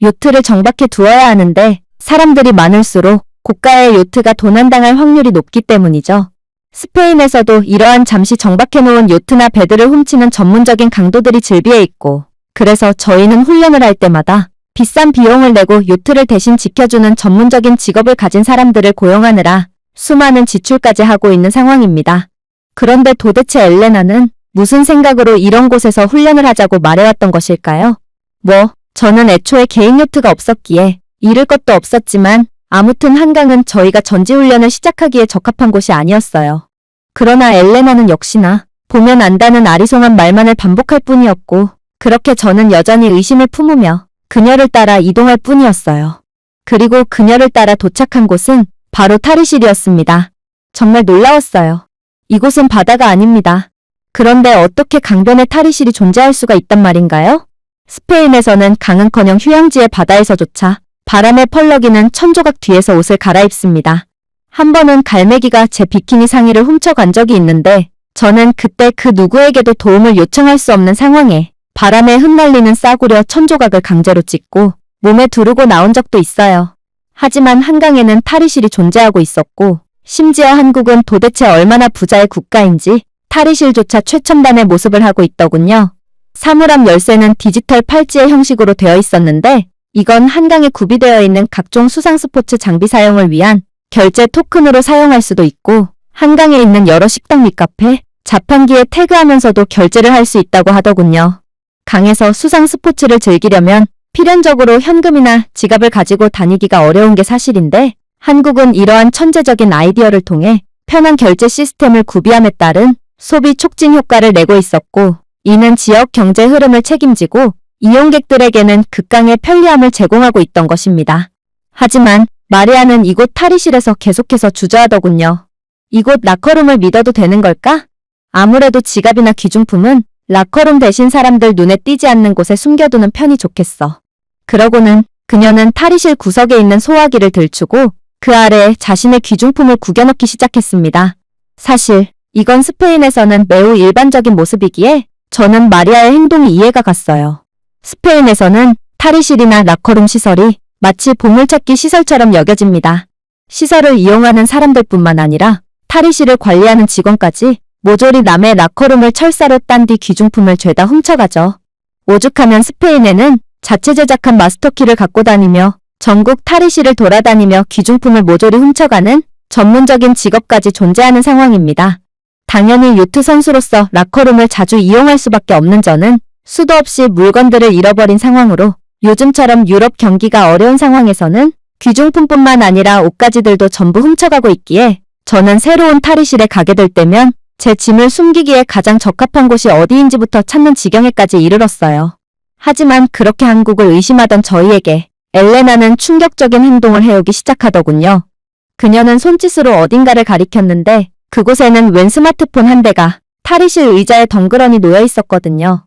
요트를 정박해 두어야 하는데 사람들이 많을수록 고가의 요트가 도난당할 확률이 높기 때문이죠. 스페인에서도 이러한 잠시 정박해놓은 요트나 배들을 훔치는 전문적인 강도들이 즐비해 있고 그래서 저희는 훈련을 할 때마다 비싼 비용을 내고 요트를 대신 지켜주는 전문적인 직업을 가진 사람들을 고용하느라 수많은 지출까지 하고 있는 상황입니다. 그런데 도대체 엘레나는 무슨 생각으로 이런 곳에서 훈련을 하자고 말해왔던 것일까요? 저는 애초에 개인 요트가 없었기에 잃을 것도 없었지만 아무튼 한강은 저희가 전지훈련을 시작하기에 적합한 곳이 아니었어요. 그러나 엘레나는 역시나 보면 안다는 아리송한 말만을 반복할 뿐이었고, 그렇게 저는 여전히 의심을 품으며 그녀를 따라 이동할 뿐이었어요. 그리고 그녀를 따라 도착한 곳은 바로 탈의실이었습니다. 정말 놀라웠어요. 이곳은 바다가 아닙니다. 그런데 어떻게 강변에 탈의실이 존재할 수가 있단 말인가요? 스페인에서는 강은커녕 휴양지의 바다에서조차 바람에 펄럭이는 천조각 뒤에서 옷을 갈아입습니다. 한 번은 갈매기가 제 비키니 상의를 훔쳐간 적이 있는데 저는 그때 그 누구에게도 도움을 요청할 수 없는 상황에 바람에 흩날리는 싸구려 천조각을 강제로 찢고 몸에 두르고 나온 적도 있어요. 하지만 한강에는 탈의실이 존재하고 있었고, 심지어 한국은 도대체 얼마나 부자의 국가인지 탈의실조차 최첨단의 모습을 하고 있더군요. 사물함 열쇠는 디지털 팔찌의 형식으로 되어 있었는데, 이건 한강에 구비되어 있는 각종 수상 스포츠 장비 사용을 위한 결제 토큰으로 사용할 수도 있고, 한강에 있는 여러 식당 및 카페, 자판기에 태그하면서도 결제를 할 수 있다고 하더군요. 강에서 수상 스포츠를 즐기려면 필연적으로 현금이나 지갑을 가지고 다니기가 어려운 게 사실인데, 한국은 이러한 천재적인 아이디어를 통해 편한 결제 시스템을 구비함에 따른 소비 촉진 효과를 내고 있었고, 이는 지역 경제 흐름을 책임지고 이용객들에게는 극강의 편리함을 제공하고 있던 것입니다. 하지만 마리아는 이곳 탈의실에서 계속해서 주저하더군요. 이곳 라커룸을 믿어도 되는 걸까? 아무래도 지갑이나 귀중품은 라커룸 대신 사람들 눈에 띄지 않는 곳에 숨겨두는 편이 좋겠어. 그러고는 그녀는 탈의실 구석에 있는 소화기를 들추고 그 아래에 자신의 귀중품을 구겨넣기 시작했습니다. 사실 이건 스페인에서는 매우 일반적인 모습이기에 저는 마리아의 행동이 이해가 갔어요. 스페인에서는 탈의실이나 라커룸 시설이 마치 보물찾기 시설처럼 여겨집니다. 시설을 이용하는 사람들뿐만 아니라 탈의실을 관리하는 직원까지 모조리 남의 라커룸을 철사로 딴 뒤 귀중품을 죄다 훔쳐가죠. 오죽하면 스페인에는 자체 제작한 마스터키를 갖고 다니며 전국 탈의실을 돌아다니며 귀중품을 모조리 훔쳐가는 전문적인 직업까지 존재하는 상황입니다. 당연히 요트 선수로서 라커룸을 자주 이용할 수밖에 없는 저는 수도 없이 물건들을 잃어버린 상황으로 요즘처럼 유럽 경기가 어려운 상황에서는 귀중품뿐만 아니라 옷가지들도 전부 훔쳐가고 있기에 저는 새로운 탈의실에 가게 될 때면 제 짐을 숨기기에 가장 적합한 곳이 어디인지부터 찾는 지경에까지 이르렀어요. 하지만 그렇게 한국을 의심하던 저희에게 엘레나는 충격적인 행동을 해오기 시작하더군요. 그녀는 손짓으로 어딘가를 가리켰는데 그곳에는 웬 스마트폰 한 대가 탈의실 의자에 덩그러니 놓여 있었거든요.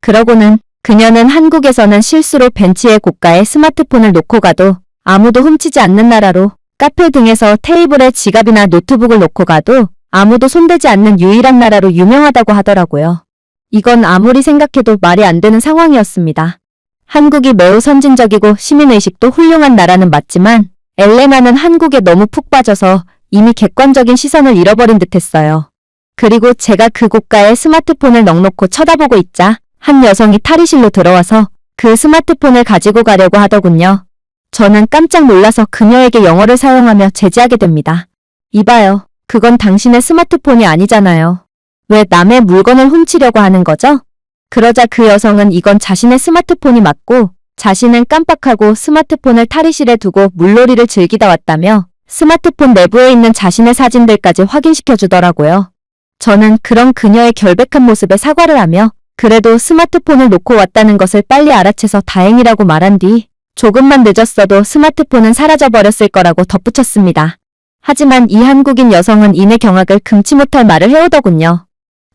그러고는 그녀는 한국에서는 실수로 벤치에 고가의 스마트폰을 놓고 가도 아무도 훔치지 않는 나라로 카페 등에서 테이블에 지갑이나 노트북을 놓고 가도 아무도 손대지 않는 유일한 나라로 유명하다고 하더라고요. 이건 아무리 생각해도 말이 안 되는 상황이었습니다. 한국이 매우 선진적이고 시민의식도 훌륭한 나라는 맞지만 엘레나는 한국에 너무 푹 빠져서 이미 객관적인 시선을 잃어버린 듯했어요. 그리고 제가 그 고가의 스마트폰을 넋놓고 쳐다보고 있자 한 여성이 탈의실로 들어와서 그 스마트폰을 가지고 가려고 하더군요. 저는 깜짝 놀라서 그녀에게 영어를 사용하며 제지하게 됩니다. 이봐요. 그건 당신의 스마트폰이 아니잖아요. 왜 남의 물건을 훔치려고 하는 거죠? 그러자 그 여성은 이건 자신의 스마트폰이 맞고 자신은 깜빡하고 스마트폰을 탈의실에 두고 물놀이를 즐기다 왔다며 스마트폰 내부에 있는 자신의 사진들까지 확인시켜 주더라고요. 저는 그런 그녀의 결백한 모습에 사과를 하며 그래도 스마트폰을 놓고 왔다는 것을 빨리 알아채서 다행이라고 말한 뒤 조금만 늦었어도 스마트폰은 사라져버렸을 거라고 덧붙였습니다. 하지만 이 한국인 여성은 이내 경악을 금치 못할 말을 해오더군요.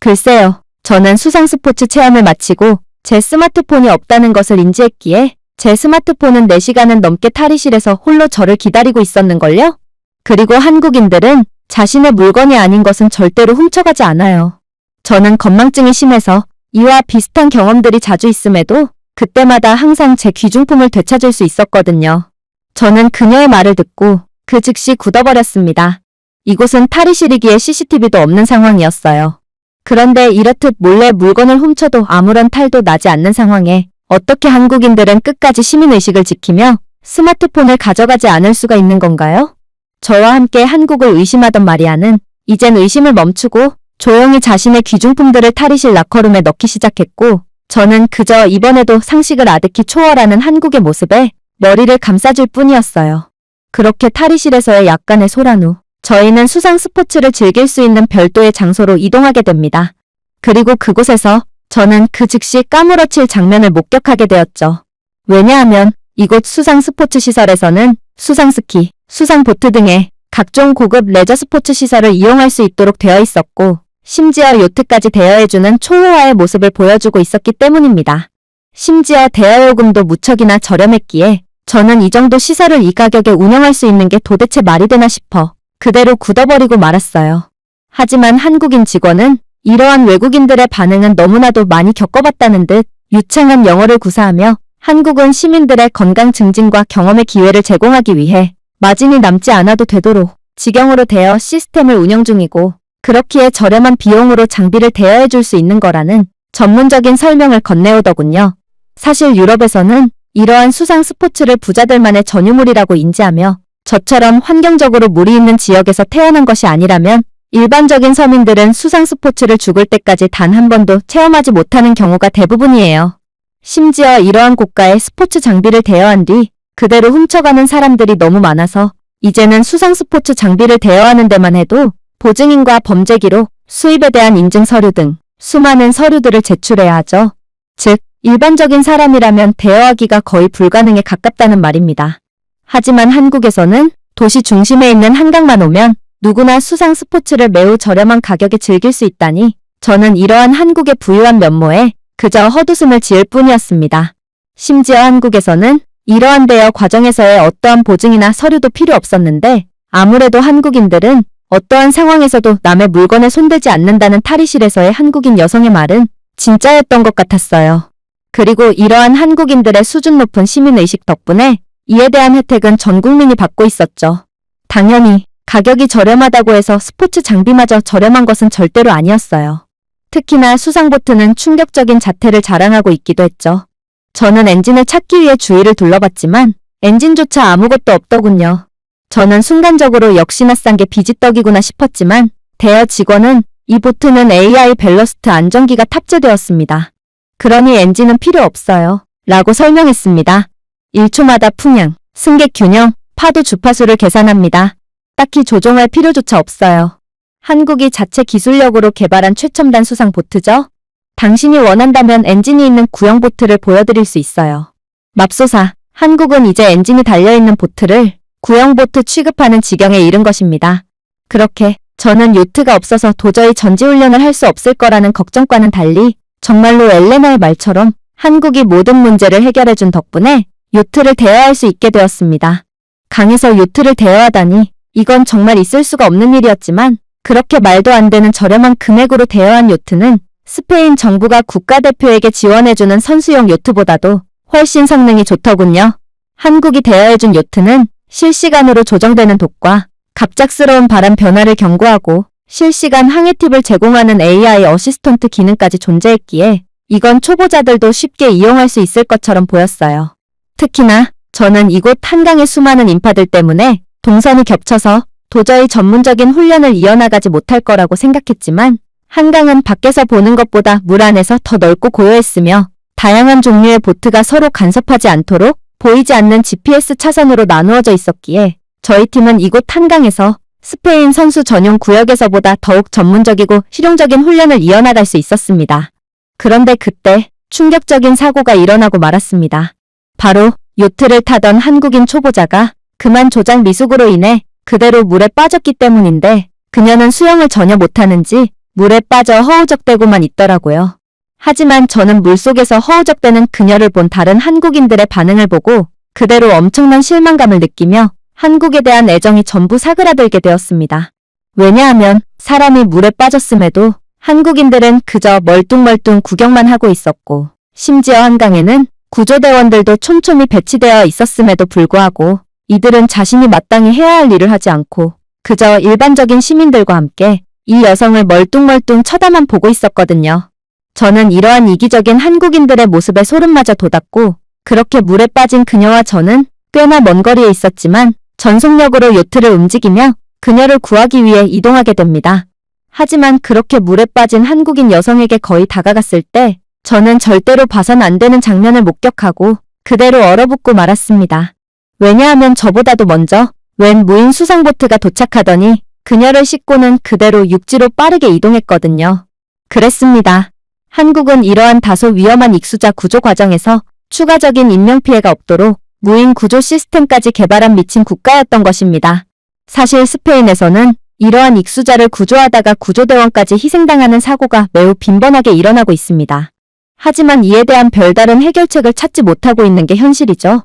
글쎄요. 저는 수상 스포츠 체험을 마치고 제 스마트폰이 없다는 것을 인지했기에 제 스마트폰은 4시간은 넘게 탈의실에서 홀로 저를 기다리고 있었는걸요? 그리고 한국인들은 자신의 물건이 아닌 것은 절대로 훔쳐가지 않아요. 저는 건망증이 심해서 이와 비슷한 경험들이 자주 있음에도 그때마다 항상 제 귀중품을 되찾을 수 있었거든요. 저는 그녀의 말을 듣고 그 즉시 굳어버렸습니다. 이곳은 탈의실이기에 CCTV도 없는 상황이었어요. 그런데 이렇듯 몰래 물건을 훔쳐도 아무런 탈도 나지 않는 상황에 어떻게 한국인들은 끝까지 시민의식을 지키며 스마트폰을 가져가지 않을 수가 있는 건가요? 저와 함께 한국을 의심하던 마리아는 이젠 의심을 멈추고 조용히 자신의 귀중품들을 탈의실 라커룸에 넣기 시작했고 저는 그저 이번에도 상식을 아득히 초월하는 한국의 모습에 머리를 감싸줄 뿐이었어요. 그렇게 탈의실에서의 약간의 소란 후 저희는 수상 스포츠를 즐길 수 있는 별도의 장소로 이동하게 됩니다. 그리고 그곳에서 저는 그 즉시 까무러칠 장면을 목격하게 되었죠. 왜냐하면 이곳 수상 스포츠 시설에서는 수상 스키, 수상 보트 등의 각종 고급 레저 스포츠 시설을 이용할 수 있도록 되어 있었고, 심지어 요트까지 대여해주는 초호화의 모습을 보여주고 있었기 때문입니다. 심지어 대여요금도 무척이나 저렴했기에 저는 이 정도 시설을 이 가격에 운영할 수 있는 게 도대체 말이 되나 싶어 그대로 굳어버리고 말았어요. 하지만 한국인 직원은 이러한 외국인들의 반응은 너무나도 많이 겪어봤다는 듯 유창한 영어를 구사하며 한국은 시민들의 건강 증진과 경험의 기회를 제공하기 위해 마진이 남지 않아도 되도록 직영으로 대여 시스템을 운영 중이고, 그렇기에 저렴한 비용으로 장비를 대여해 줄 수 있는 거라는 전문적인 설명을 건네오더군요. 사실 유럽에서는 이러한 수상 스포츠를 부자들만의 전유물이라고 인지하며 저처럼 환경적으로 무리 있는 지역에서 태어난 것이 아니라면 일반적인 서민들은 수상 스포츠를 죽을 때까지 단 한 번도 체험하지 못하는 경우가 대부분이에요. 심지어 이러한 고가의 스포츠 장비를 대여한 뒤 그대로 훔쳐가는 사람들이 너무 많아서 이제는 수상 스포츠 장비를 대여하는 데만 해도 보증인과 범죄 기록, 수입에 대한 인증 서류 등 수많은 서류들을 제출해야 하죠. 즉, 일반적인 사람이라면 대여하기가 거의 불가능에 가깝다는 말입니다. 하지만 한국에서는 도시 중심에 있는 한강만 오면 누구나 수상 스포츠를 매우 저렴한 가격에 즐길 수 있다니 저는 이러한 한국의 부유한 면모에 그저 헛웃음을 지을 뿐이었습니다. 심지어 한국에서는 이러한 대여 과정에서의 어떠한 보증이나 서류도 필요 없었는데 아무래도 한국인들은 어떠한 상황에서도 남의 물건에 손대지 않는다는 탈의실에서의 한국인 여성의 말은 진짜였던 것 같았어요. 그리고 이러한 한국인들의 수준 높은 시민의식 덕분에 이에 대한 혜택은 전 국민이 받고 있었죠. 당연히 가격이 저렴하다고 해서 스포츠 장비마저 저렴한 것은 절대로 아니었어요. 특히나 수상보트는 충격적인 자태를 자랑하고 있기도 했죠. 저는 엔진을 찾기 위해 주위를 둘러봤지만 엔진조차 아무것도 없더군요. 저는 순간적으로 역시나 싼 게 비지떡이구나 싶었지만 대여 직원은 이 보트는 AI 밸러스트 안정기가 탑재되었습니다. 그러니 엔진은 필요 없어요. 라고 설명했습니다. 1초마다 풍향, 승객 균형, 파도 주파수를 계산합니다. 딱히 조종할 필요조차 없어요. 한국이 자체 기술력으로 개발한 최첨단 수상 보트죠? 당신이 원한다면 엔진이 있는 구형 보트를 보여드릴 수 있어요. 맙소사, 한국은 이제 엔진이 달려있는 보트를 구형 보트 취급하는 지경에 이른 것입니다. 그렇게 저는 요트가 없어서 도저히 전지훈련을 할 수 없을 거라는 걱정과는 달리 정말로 엘레나의 말처럼 한국이 모든 문제를 해결해준 덕분에 요트를 대여할 수 있게 되었습니다. 강에서 요트를 대여하다니 이건 정말 있을 수가 없는 일이었지만 그렇게 말도 안 되는 저렴한 금액으로 대여한 요트는 스페인 정부가 국가대표에게 지원해주는 선수용 요트보다도 훨씬 성능이 좋더군요. 한국이 대여해준 요트는 실시간으로 조정되는 돛과 갑작스러운 바람 변화를 경고하고 실시간 항해 팁을 제공하는 AI 어시스턴트 기능까지 존재했기에 이건 초보자들도 쉽게 이용할 수 있을 것처럼 보였어요. 특히나 저는 이곳 한강의 수많은 인파들 때문에 동선이 겹쳐서 도저히 전문적인 훈련을 이어나가지 못할 거라고 생각했지만 한강은 밖에서 보는 것보다 물 안에서 더 넓고 고요했으며 다양한 종류의 보트가 서로 간섭하지 않도록 보이지 않는 GPS 차선으로 나누어져 있었기에 저희 팀은 이곳 한강에서 스페인 선수 전용 구역에서보다 더욱 전문적이고 실용적인 훈련을 이어나갈 수 있었습니다. 그런데 그때 충격적인 사고가 일어나고 말았습니다. 바로 요트를 타던 한국인 초보자가 그만 조작 미숙으로 인해 그대로 물에 빠졌기 때문인데 그녀는 수영을 전혀 못하는지 물에 빠져 허우적대고만 있더라고요. 하지만 저는 물속에서 허우적대는 그녀를 본 다른 한국인들의 반응을 보고 그대로 엄청난 실망감을 느끼며 한국에 대한 애정이 전부 사그라들게 되었습니다. 왜냐하면 사람이 물에 빠졌음에도 한국인들은 그저 멀뚱멀뚱 구경만 하고 있었고 심지어 한강에는 구조대원들도 촘촘히 배치되어 있었음에도 불구하고 이들은 자신이 마땅히 해야 할 일을 하지 않고 그저 일반적인 시민들과 함께 이 여성을 멀뚱멀뚱 쳐다만 보고 있었거든요. 저는 이러한 이기적인 한국인들의 모습에 소름마저 돋았고 그렇게 물에 빠진 그녀와 저는 꽤나 먼 거리에 있었지만 전속력으로 요트를 움직이며 그녀를 구하기 위해 이동하게 됩니다. 하지만 그렇게 물에 빠진 한국인 여성에게 거의 다가갔을 때 저는 절대로 봐선 안 되는 장면을 목격하고 그대로 얼어붙고 말았습니다. 왜냐하면 저보다도 먼저 웬 무인 수상보트가 도착하더니 그녀를 싣고는 그대로 육지로 빠르게 이동했거든요. 그랬습니다. 한국은 이러한 다소 위험한 익수자 구조 과정에서 추가적인 인명피해가 없도록 무인 구조 시스템까지 개발한 미친 국가였던 것입니다. 사실 스페인에서는 이러한 익수자를 구조하다가 구조대원까지 희생당하는 사고가 매우 빈번하게 일어나고 있습니다. 하지만 이에 대한 별다른 해결책을 찾지 못하고 있는 게 현실이죠.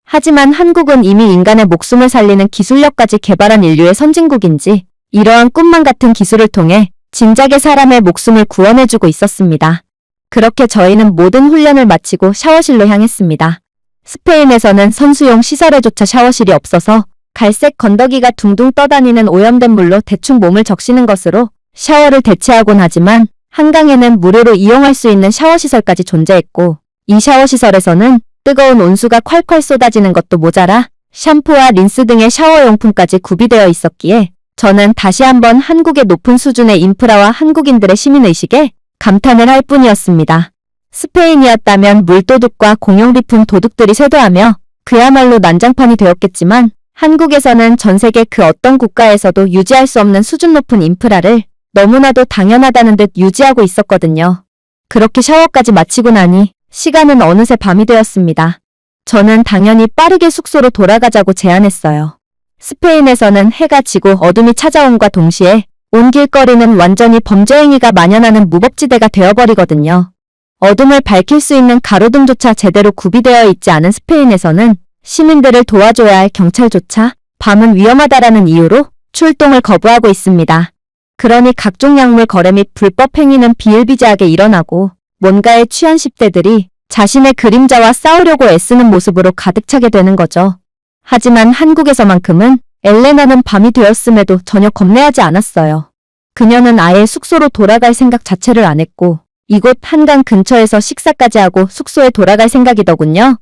하지만 한국은 이미 인간의 목숨을 살리는 기술력까지 개발한 인류의 선진국인지 이러한 꿈만 같은 기술을 통해 진작에 사람의 목숨을 구원해주고 있었습니다. 그렇게 저희는 모든 훈련을 마치고 샤워실로 향했습니다. 스페인에서는 선수용 시설에조차 샤워실이 없어서 갈색 건더기가 둥둥 떠다니는 오염된 물로 대충 몸을 적시는 것으로 샤워를 대체하곤 하지만 한강에는 무료로 이용할 수 있는 샤워시설까지 존재했고 이 샤워시설에서는 뜨거운 온수가 콸콸 쏟아지는 것도 모자라 샴푸와 린스 등의 샤워용품까지 구비되어 있었기에 저는 다시 한번 한국의 높은 수준의 인프라와 한국인들의 시민의식에 감탄을 할 뿐이었습니다. 스페인이었다면 물도둑과 공용비품 도둑들이 쇄도하며 그야말로 난장판이 되었겠지만 한국에서는 전 세계 그 어떤 국가에서도 유지할 수 없는 수준 높은 인프라를 너무나도 당연하다는 듯 유지하고 있었거든요. 그렇게 샤워까지 마치고 나니 시간은 어느새 밤이 되었습니다. 저는 당연히 빠르게 숙소로 돌아가자고 제안했어요. 스페인에서는 해가 지고 어둠이 찾아옴과 동시에 온 길거리는 완전히 범죄 행위가 만연하는 무법지대가 되어버리거든요. 어둠을 밝힐 수 있는 가로등조차 제대로 구비되어 있지 않은 스페인에서는 시민들을 도와줘야 할 경찰조차 밤은 위험하다라는 이유로 출동을 거부하고 있습니다. 그러니 각종 약물 거래 및 불법 행위는 비일비재하게 일어나고 뭔가에 취한 10대들이 자신의 그림자와 싸우려고 애쓰는 모습으로 가득 차게 되는 거죠. 하지만 한국에서만큼은 엘레나는 밤이 되었음에도 전혀 겁내하지 않았어요. 그녀는 아예 숙소로 돌아갈 생각 자체를 안 했고 이곳 한강 근처에서 식사까지 하고 숙소에 돌아갈 생각이더군요.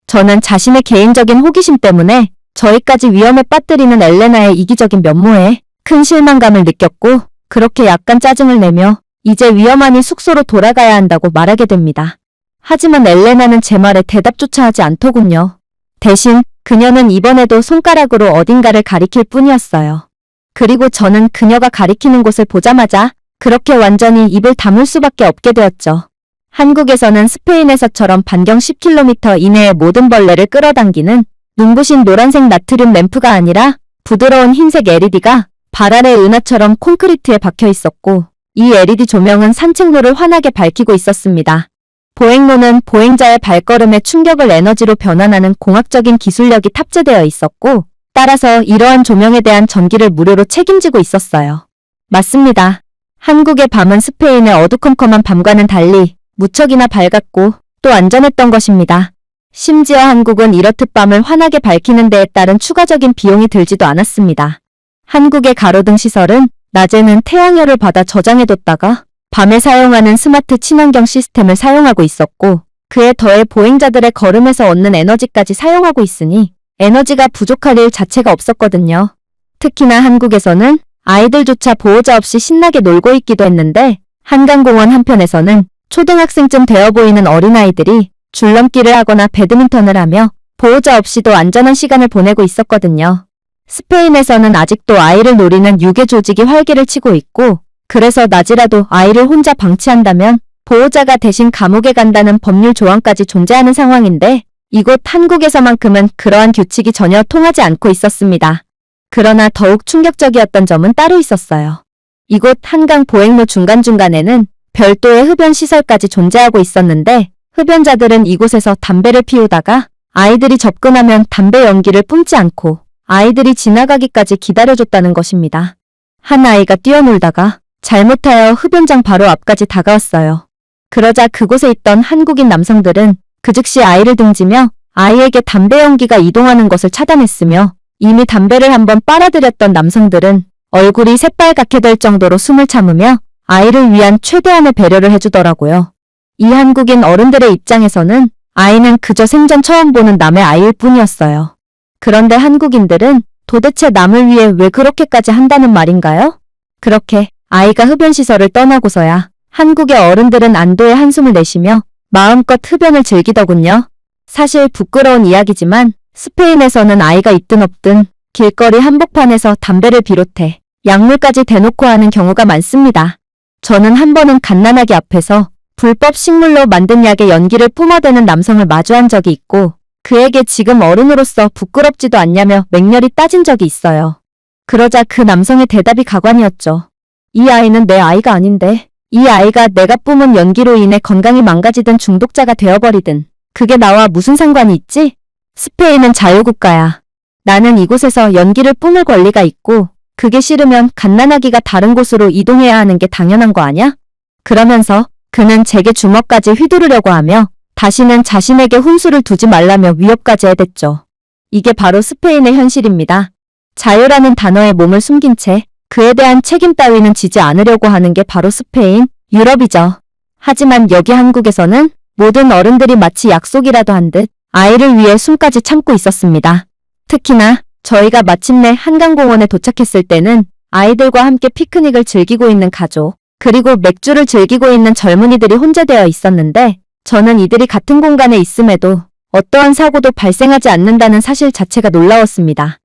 저는 자신의 개인적인 호기심 때문에 저희까지 위험에 빠뜨리는 엘레나의 이기적인 면모에 큰 실망감을 느꼈고 그렇게 약간 짜증을 내며 이제 위험하니 숙소로 돌아가야 한다고 말하게 됩니다. 하지만 엘레나는 제 말에 대답조차 하지 않더군요. 대신 그녀는 이번에도 손가락으로 어딘가를 가리킬 뿐이었어요. 그리고 저는 그녀가 가리키는 곳을 보자마자 그렇게 완전히 입을 다물 수밖에 없게 되었죠. 한국에서는 스페인에서처럼 반경 10km 이내의 모든 벌레를 끌어당기는 눈부신 노란색 나트륨 램프가 아니라 부드러운 흰색 LED가 발 아래 은하처럼 콘크리트에 박혀 있었고 이 LED 조명은 산책로를 환하게 밝히고 있었습니다. 보행로는 보행자의 발걸음에 충격을 에너지로 변환하는 공학적인 기술력이 탑재되어 있었고 따라서 이러한 조명에 대한 전기를 무료로 책임지고 있었어요. 맞습니다. 한국의 밤은 스페인의 어두컴컴한 밤과는 달리 무척이나 밝았고 또 안전했던 것입니다. 심지어 한국은 이렇듯 밤을 환하게 밝히는 데에 따른 추가적인 비용이 들지도 않았습니다. 한국의 가로등 시설은 낮에는 태양열을 받아 저장해뒀다가 밤에 사용하는 스마트 친환경 시스템을 사용하고 있었고 그에 더해 보행자들의 걸음에서 얻는 에너지까지 사용하고 있으니 에너지가 부족할 일 자체가 없었거든요. 특히나 한국에서는 아이들조차 보호자 없이 신나게 놀고 있기도 했는데 한강공원 한편에서는 초등학생쯤 되어 보이는 어린아이들이 줄넘기를 하거나 배드민턴을 하며 보호자 없이도 안전한 시간을 보내고 있었거든요. 스페인에서는 아직도 아이를 노리는 유괴 조직이 활기를 치고 있고 그래서 낮이라도 아이를 혼자 방치한다면 보호자가 대신 감옥에 간다는 법률 조항까지 존재하는 상황인데 이곳 한국에서만큼은 그러한 규칙이 전혀 통하지 않고 있었습니다. 그러나 더욱 충격적이었던 점은 따로 있었어요. 이곳 한강 보행로 중간중간에는 별도의 흡연 시설까지 존재하고 있었는데 흡연자들은 이곳에서 담배를 피우다가 아이들이 접근하면 담배 연기를 뿜지 않고 아이들이 지나가기까지 기다려줬다는 것입니다. 한 아이가 뛰어놀다가 잘못하여 흡연장 바로 앞까지 다가왔어요. 그러자 그곳에 있던 한국인 남성들은 그 즉시 아이를 등지며 아이에게 담배 연기가 이동하는 것을 차단했으며 이미 담배를 한번 빨아들였던 남성들은 얼굴이 새빨갛게 될 정도로 숨을 참으며 아이를 위한 최대한의 배려를 해주더라고요. 이 한국인 어른들의 입장에서는 아이는 그저 생전 처음 보는 남의 아이일 뿐이었어요. 그런데 한국인들은 도대체 남을 위해 왜 그렇게까지 한다는 말인가요? 그렇게 아이가 흡연시설을 떠나고서야 한국의 어른들은 안도의 한숨을 내쉬며 마음껏 흡연을 즐기더군요. 사실 부끄러운 이야기지만 스페인에서는 아이가 있든 없든 길거리 한복판에서 담배를 비롯해 약물까지 대놓고 하는 경우가 많습니다. 저는 한 번은 갓난아기 앞에서 불법 식물로 만든 약에 연기를 뿜어대는 남성을 마주한 적이 있고 그에게 지금 어른으로서 부끄럽지도 않냐며 맹렬히 따진 적이 있어요. 그러자 그 남성의 대답이 가관이었죠. 이 아이는 내 아이가 아닌데 이 아이가 내가 뿜은 연기로 인해 건강이 망가지든 중독자가 되어버리든 그게 나와 무슨 상관이 있지? 스페인은 자유국가야. 나는 이곳에서 연기를 뿜을 권리가 있고 그게 싫으면 갓난아기가 다른 곳으로 이동해야 하는 게 당연한 거 아냐? 그러면서 그는 제게 주먹까지 휘두르려고 하며 다시는 자신에게 훈수를 두지 말라며 위협까지 해댔죠. 이게 바로 스페인의 현실입니다. 자유라는 단어에 몸을 숨긴 채 그에 대한 책임 따위는 지지 않으려고 하는 게 바로 스페인, 유럽이죠. 하지만 여기 한국에서는 모든 어른들이 마치 약속이라도 한 듯 아이를 위해 숨까지 참고 있었습니다. 특히나 저희가 마침내 한강공원에 도착했을 때는 아이들과 함께 피크닉을 즐기고 있는 가족, 그리고 맥주를 즐기고 있는 젊은이들이 혼재되어 있었는데 저는 이들이 같은 공간에 있음에도 어떠한 사고도 발생하지 않는다는 사실 자체가 놀라웠습니다.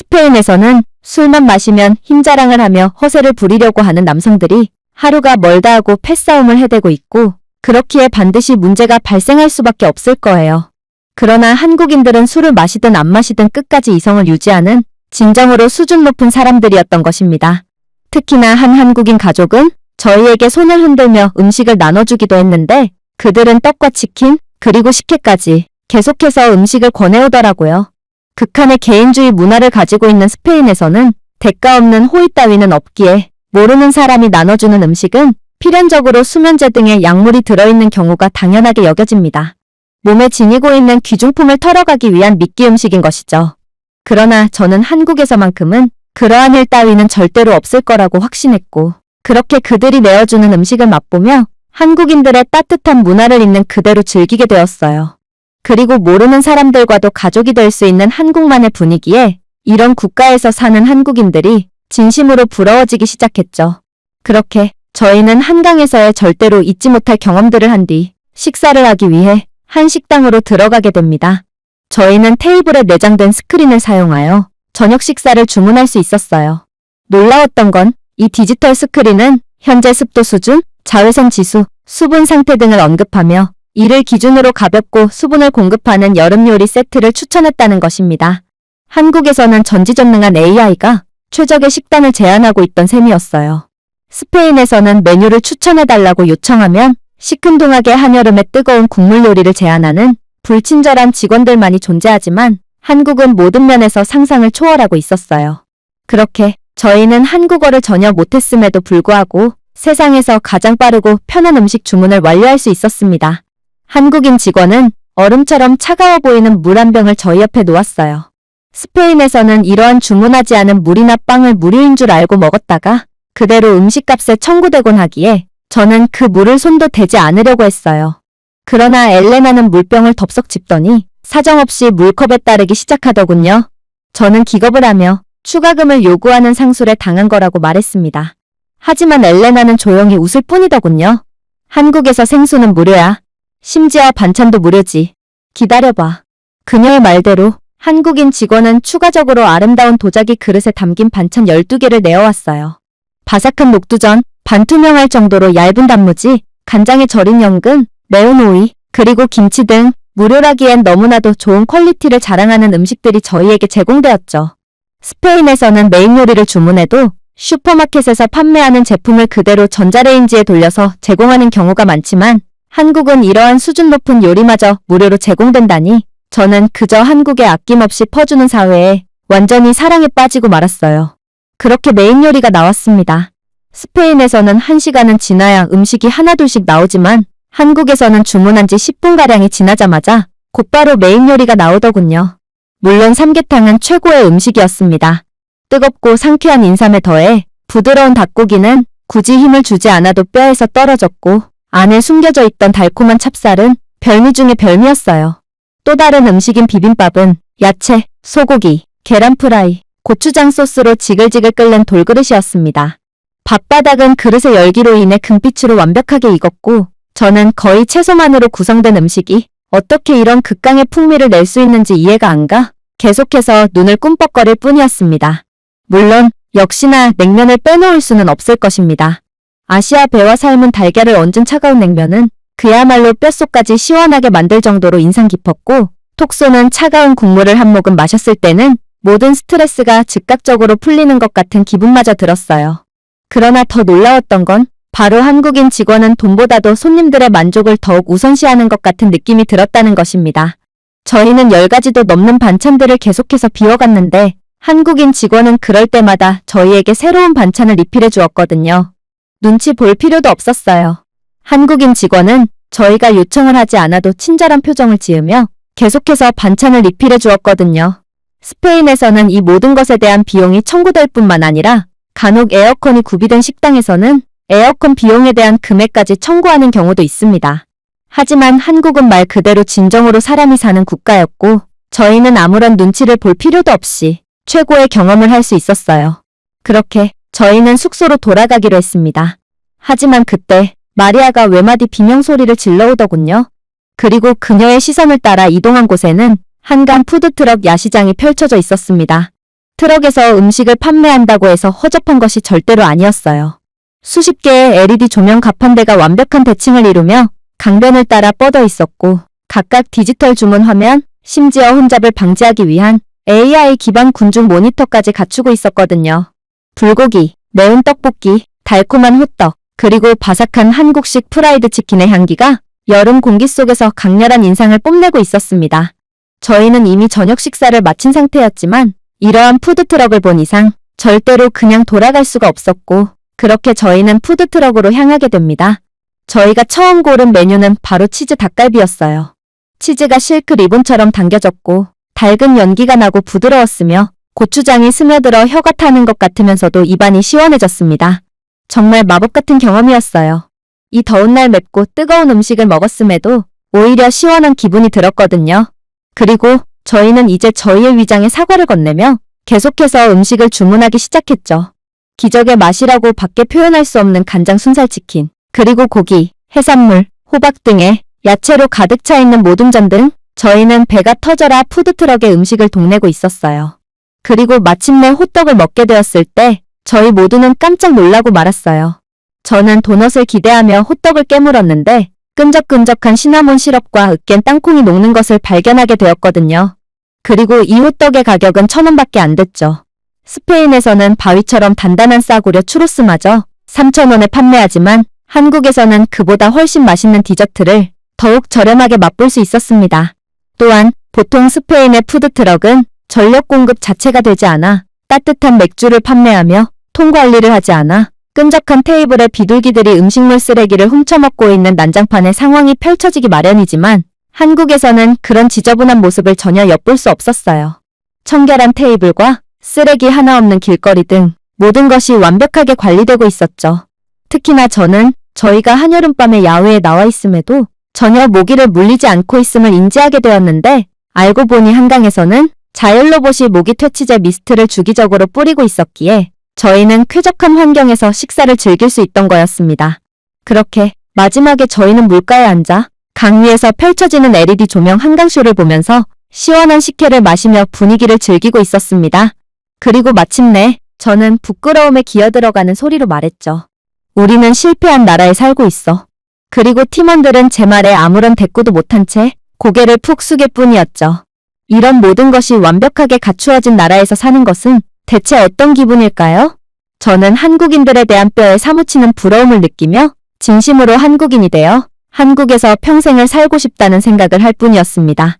스페인에서는 술만 마시면 힘자랑을 하며 허세를 부리려고 하는 남성들이 하루가 멀다 하고 패싸움을 해대고 있고 그렇기에 반드시 문제가 발생할 수밖에 없을 거예요. 그러나 한국인들은 술을 마시든 안 마시든 끝까지 이성을 유지하는 진정으로 수준 높은 사람들이었던 것입니다. 특히나 한 한국인 가족은 저희에게 손을 흔들며 음식을 나눠주기도 했는데 그들은 떡과 치킨, 그리고 식혜까지 계속해서 음식을 권해오더라고요. 극한의 개인주의 문화를 가지고 있는 스페인에서는 대가 없는 호의 따위는 없기에 모르는 사람이 나눠주는 음식은 필연적으로 수면제 등의 약물이 들어있는 경우가 당연하게 여겨집니다. 몸에 지니고 있는 귀중품을 털어가기 위한 미끼 음식인 것이죠. 그러나 저는 한국에서만큼은 그러한 일 따위는 절대로 없을 거라고 확신했고 그렇게 그들이 내어주는 음식을 맛보며 한국인들의 따뜻한 문화를 있는 그대로 즐기게 되었어요. 그리고 모르는 사람들과도 가족이 될 수 있는 한국만의 분위기에 이런 국가에서 사는 한국인들이 진심으로 부러워지기 시작했죠. 그렇게 저희는 한강에서의 절대로 잊지 못할 경험들을 한 뒤 식사를 하기 위해 한 식당으로 들어가게 됩니다. 저희는 테이블에 내장된 스크린을 사용하여 저녁 식사를 주문할 수 있었어요. 놀라웠던 건 이 디지털 스크린은 현재 습도 수준, 자외선 지수, 수분 상태 등을 언급하며 이를 기준으로 가볍고 수분을 공급하는 여름 요리 세트를 추천했다는 것입니다. 한국에서는 전지전능한 AI가 최적의 식단을 제안하고 있던 셈이었어요. 스페인에서는 메뉴를 추천해달라고 요청하면 시큰둥하게 한여름에 뜨거운 국물 요리를 제안하는 불친절한 직원들만이 존재하지만 한국은 모든 면에서 상상을 초월하고 있었어요. 그렇게 저희는 한국어를 전혀 못했음에도 불구하고 세상에서 가장 빠르고 편한 음식 주문을 완료할 수 있었습니다. 한국인 직원은 얼음처럼 차가워 보이는 물 한 병을 저희 옆에 놓았어요. 스페인에서는 이러한 주문하지 않은 물이나 빵을 무료인 줄 알고 먹었다가 그대로 음식값에 청구되곤 하기에 저는 그 물을 손도 대지 않으려고 했어요. 그러나 엘레나는 물병을 덥석 집더니 사정없이 물컵에 따르기 시작하더군요. 저는 기겁을 하며 추가금을 요구하는 상술에 당한 거라고 말했습니다. 하지만 엘레나는 조용히 웃을 뿐이더군요. 한국에서 생수는 무료야. 심지어 반찬도 무료지. 기다려봐. 그녀의 말대로 한국인 직원은 추가적으로 아름다운 도자기 그릇에 담긴 반찬 12개를 내어왔어요. 바삭한 녹두전, 반투명할 정도로 얇은 단무지, 간장에 절인 연근, 매운 오이, 그리고 김치 등 무료라기엔 너무나도 좋은 퀄리티를 자랑하는 음식들이 저희에게 제공되었죠. 스페인에서는 메인 요리를 주문해도 슈퍼마켓에서 판매하는 제품을 그대로 전자레인지에 돌려서 제공하는 경우가 많지만 한국은 이러한 수준 높은 요리마저 무료로 제공된다니 저는 그저 한국에 아낌없이 퍼주는 사회에 완전히 사랑에 빠지고 말았어요. 그렇게 메인 요리가 나왔습니다. 스페인에서는 1시간은 지나야 음식이 하나둘씩 나오지만 한국에서는 주문한 지 10분가량이 지나자마자 곧바로 메인 요리가 나오더군요. 물론 삼계탕은 최고의 음식이었습니다. 뜨겁고 상쾌한 인삼에 더해 부드러운 닭고기는 굳이 힘을 주지 않아도 뼈에서 떨어졌고 안에 숨겨져 있던 달콤한 찹쌀은 별미 중의 별미였어요. 또 다른 음식인 비빔밥은 야채, 소고기, 계란 프라이, 고추장 소스로 지글지글 끓는 돌그릇이었습니다. 밥바닥은 그릇의 열기로 인해 금빛으로 완벽하게 익었고 저는 거의 채소만으로 구성된 음식이 어떻게 이런 극강의 풍미를 낼 수 있는지 이해가 안 가 계속해서 눈을 꿈뻑거릴 뿐이었습니다. 물론 역시나 냉면을 빼놓을 수는 없을 것입니다. 아시아 배와 삶은 달걀을 얹은 차가운 냉면은 그야말로 뼛속까지 시원하게 만들 정도로 인상 깊었고, 톡 쏘는 차가운 국물을 한 모금 마셨을 때는 모든 스트레스가 즉각적으로 풀리는 것 같은 기분마저 들었어요. 그러나 더 놀라웠던 건 바로 한국인 직원은 돈보다도 손님들의 만족을 더욱 우선시하는 것 같은 느낌이 들었다는 것입니다. 저희는 10가지도 넘는 반찬들을 계속해서 비워갔는데 한국인 직원은 그럴 때마다 저희에게 새로운 반찬을 리필해 주었거든요. 눈치 볼 필요도 없었어요. 한국인 직원은 저희가 요청을 하지 않아도 친절한 표정을 지으며 계속해서 반찬을 리필해 주었거든요. 스페인에서는 이 모든 것에 대한 비용이 청구될 뿐만 아니라 간혹 에어컨이 구비된 식당에서는 에어컨 비용에 대한 금액까지 청구하는 경우도 있습니다. 하지만 한국은 말 그대로 진정으로 사람이 사는 국가였고 저희는 아무런 눈치를 볼 필요도 없이 최고의 경험을 할 수 있었어요. 그렇게 저희는 숙소로 돌아가기로 했습니다. 하지만 그때 마리아가 외마디 비명소리를 질러오더군요. 그리고 그녀의 시선을 따라 이동한 곳에는 한강 푸드트럭 야시장이 펼쳐져 있었습니다. 트럭에서 음식을 판매한다고 해서 허접한 것이 절대로 아니었어요. 수십 개의 LED 조명 가판대가 완벽한 대칭을 이루며 강변을 따라 뻗어 있었고 각각 디지털 주문 화면, 심지어 혼잡을 방지하기 위한 AI 기반 군중 모니터까지 갖추고 있었거든요. 불고기, 매운 떡볶이, 달콤한 호떡, 그리고 바삭한 한국식 프라이드 치킨의 향기가 여름 공기 속에서 강렬한 인상을 뽐내고 있었습니다. 저희는 이미 저녁 식사를 마친 상태였지만 이러한 푸드트럭을 본 이상 절대로 그냥 돌아갈 수가 없었고 그렇게 저희는 푸드트럭으로 향하게 됩니다. 저희가 처음 고른 메뉴는 바로 치즈 닭갈비였어요. 치즈가 실크 리본처럼 당겨졌고 달근 연기가 나고 부드러웠으며 고추장이 스며들어 혀가 타는 것 같으면서도 입안이 시원해졌습니다. 정말 마법 같은 경험이었어요. 이 더운 날 맵고 뜨거운 음식을 먹었음에도 오히려 시원한 기분이 들었거든요. 그리고 저희는 이제 저희의 위장에 사과를 건네며 계속해서 음식을 주문하기 시작했죠. 기적의 맛이라고 밖에 표현할 수 없는 간장 순살치킨, 그리고 고기, 해산물, 호박 등의 야채로 가득 차 있는 모듬전 등 저희는 배가 터져라 푸드트럭에 음식을 동내고 있었어요. 그리고 마침내 호떡을 먹게 되었을 때 저희 모두는 깜짝 놀라고 말았어요. 저는 도넛을 기대하며 호떡을 깨물었는데 끈적끈적한 시나몬 시럽과 으깬 땅콩이 녹는 것을 발견하게 되었거든요. 그리고 이 호떡의 가격은 1,000원밖에 안 됐죠. 스페인에서는 바위처럼 단단한 싸구려 추로스마저 3,000원에 판매하지만 한국에서는 그보다 훨씬 맛있는 디저트를 더욱 저렴하게 맛볼 수 있었습니다. 또한 보통 스페인의 푸드트럭은 전력 공급 자체가 되지 않아 따뜻한 맥주를 판매하며 통 관리를 하지 않아 끈적한 테이블에 비둘기들이 음식물 쓰레기를 훔쳐먹고 있는 난장판의 상황이 펼쳐지기 마련이지만 한국에서는 그런 지저분한 모습을 전혀 엿볼 수 없었어요. 청결한 테이블과 쓰레기 하나 없는 길거리 등 모든 것이 완벽하게 관리되고 있었죠. 특히나 저는 저희가 한여름밤에 야외에 나와 있음에도 전혀 모기를 물리지 않고 있음을 인지하게 되었는데 알고 보니 한강에서는 자연로봇이 모기 퇴치제 미스트를 주기적으로 뿌리고 있었기에 저희는 쾌적한 환경에서 식사를 즐길 수 있던 거였습니다. 그렇게 마지막에 저희는 물가에 앉아 강 위에서 펼쳐지는 LED 조명 한강쇼를 보면서 시원한 식혜를 마시며 분위기를 즐기고 있었습니다. 그리고 마침내 저는 부끄러움에 기어들어가는 소리로 말했죠. 우리는 실패한 나라에 살고 있어. 그리고 팀원들은 제 말에 아무런 대꾸도 못한 채 고개를 푹 숙일 뿐이었죠. 이런 모든 것이 완벽하게 갖추어진 나라에서 사는 것은 대체 어떤 기분일까요? 저는 한국인들에 대한 뼈에 사무치는 부러움을 느끼며 진심으로 한국인이 되어 한국에서 평생을 살고 싶다는 생각을 할 뿐이었습니다.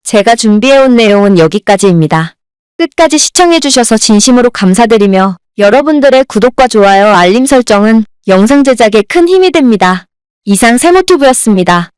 제가 준비해온 내용은 여기까지입니다. 끝까지 시청해주셔서 진심으로 감사드리며 여러분들의 구독과 좋아요, 알림 설정은 영상 제작에 큰 힘이 됩니다. 이상 세모튜브였습니다.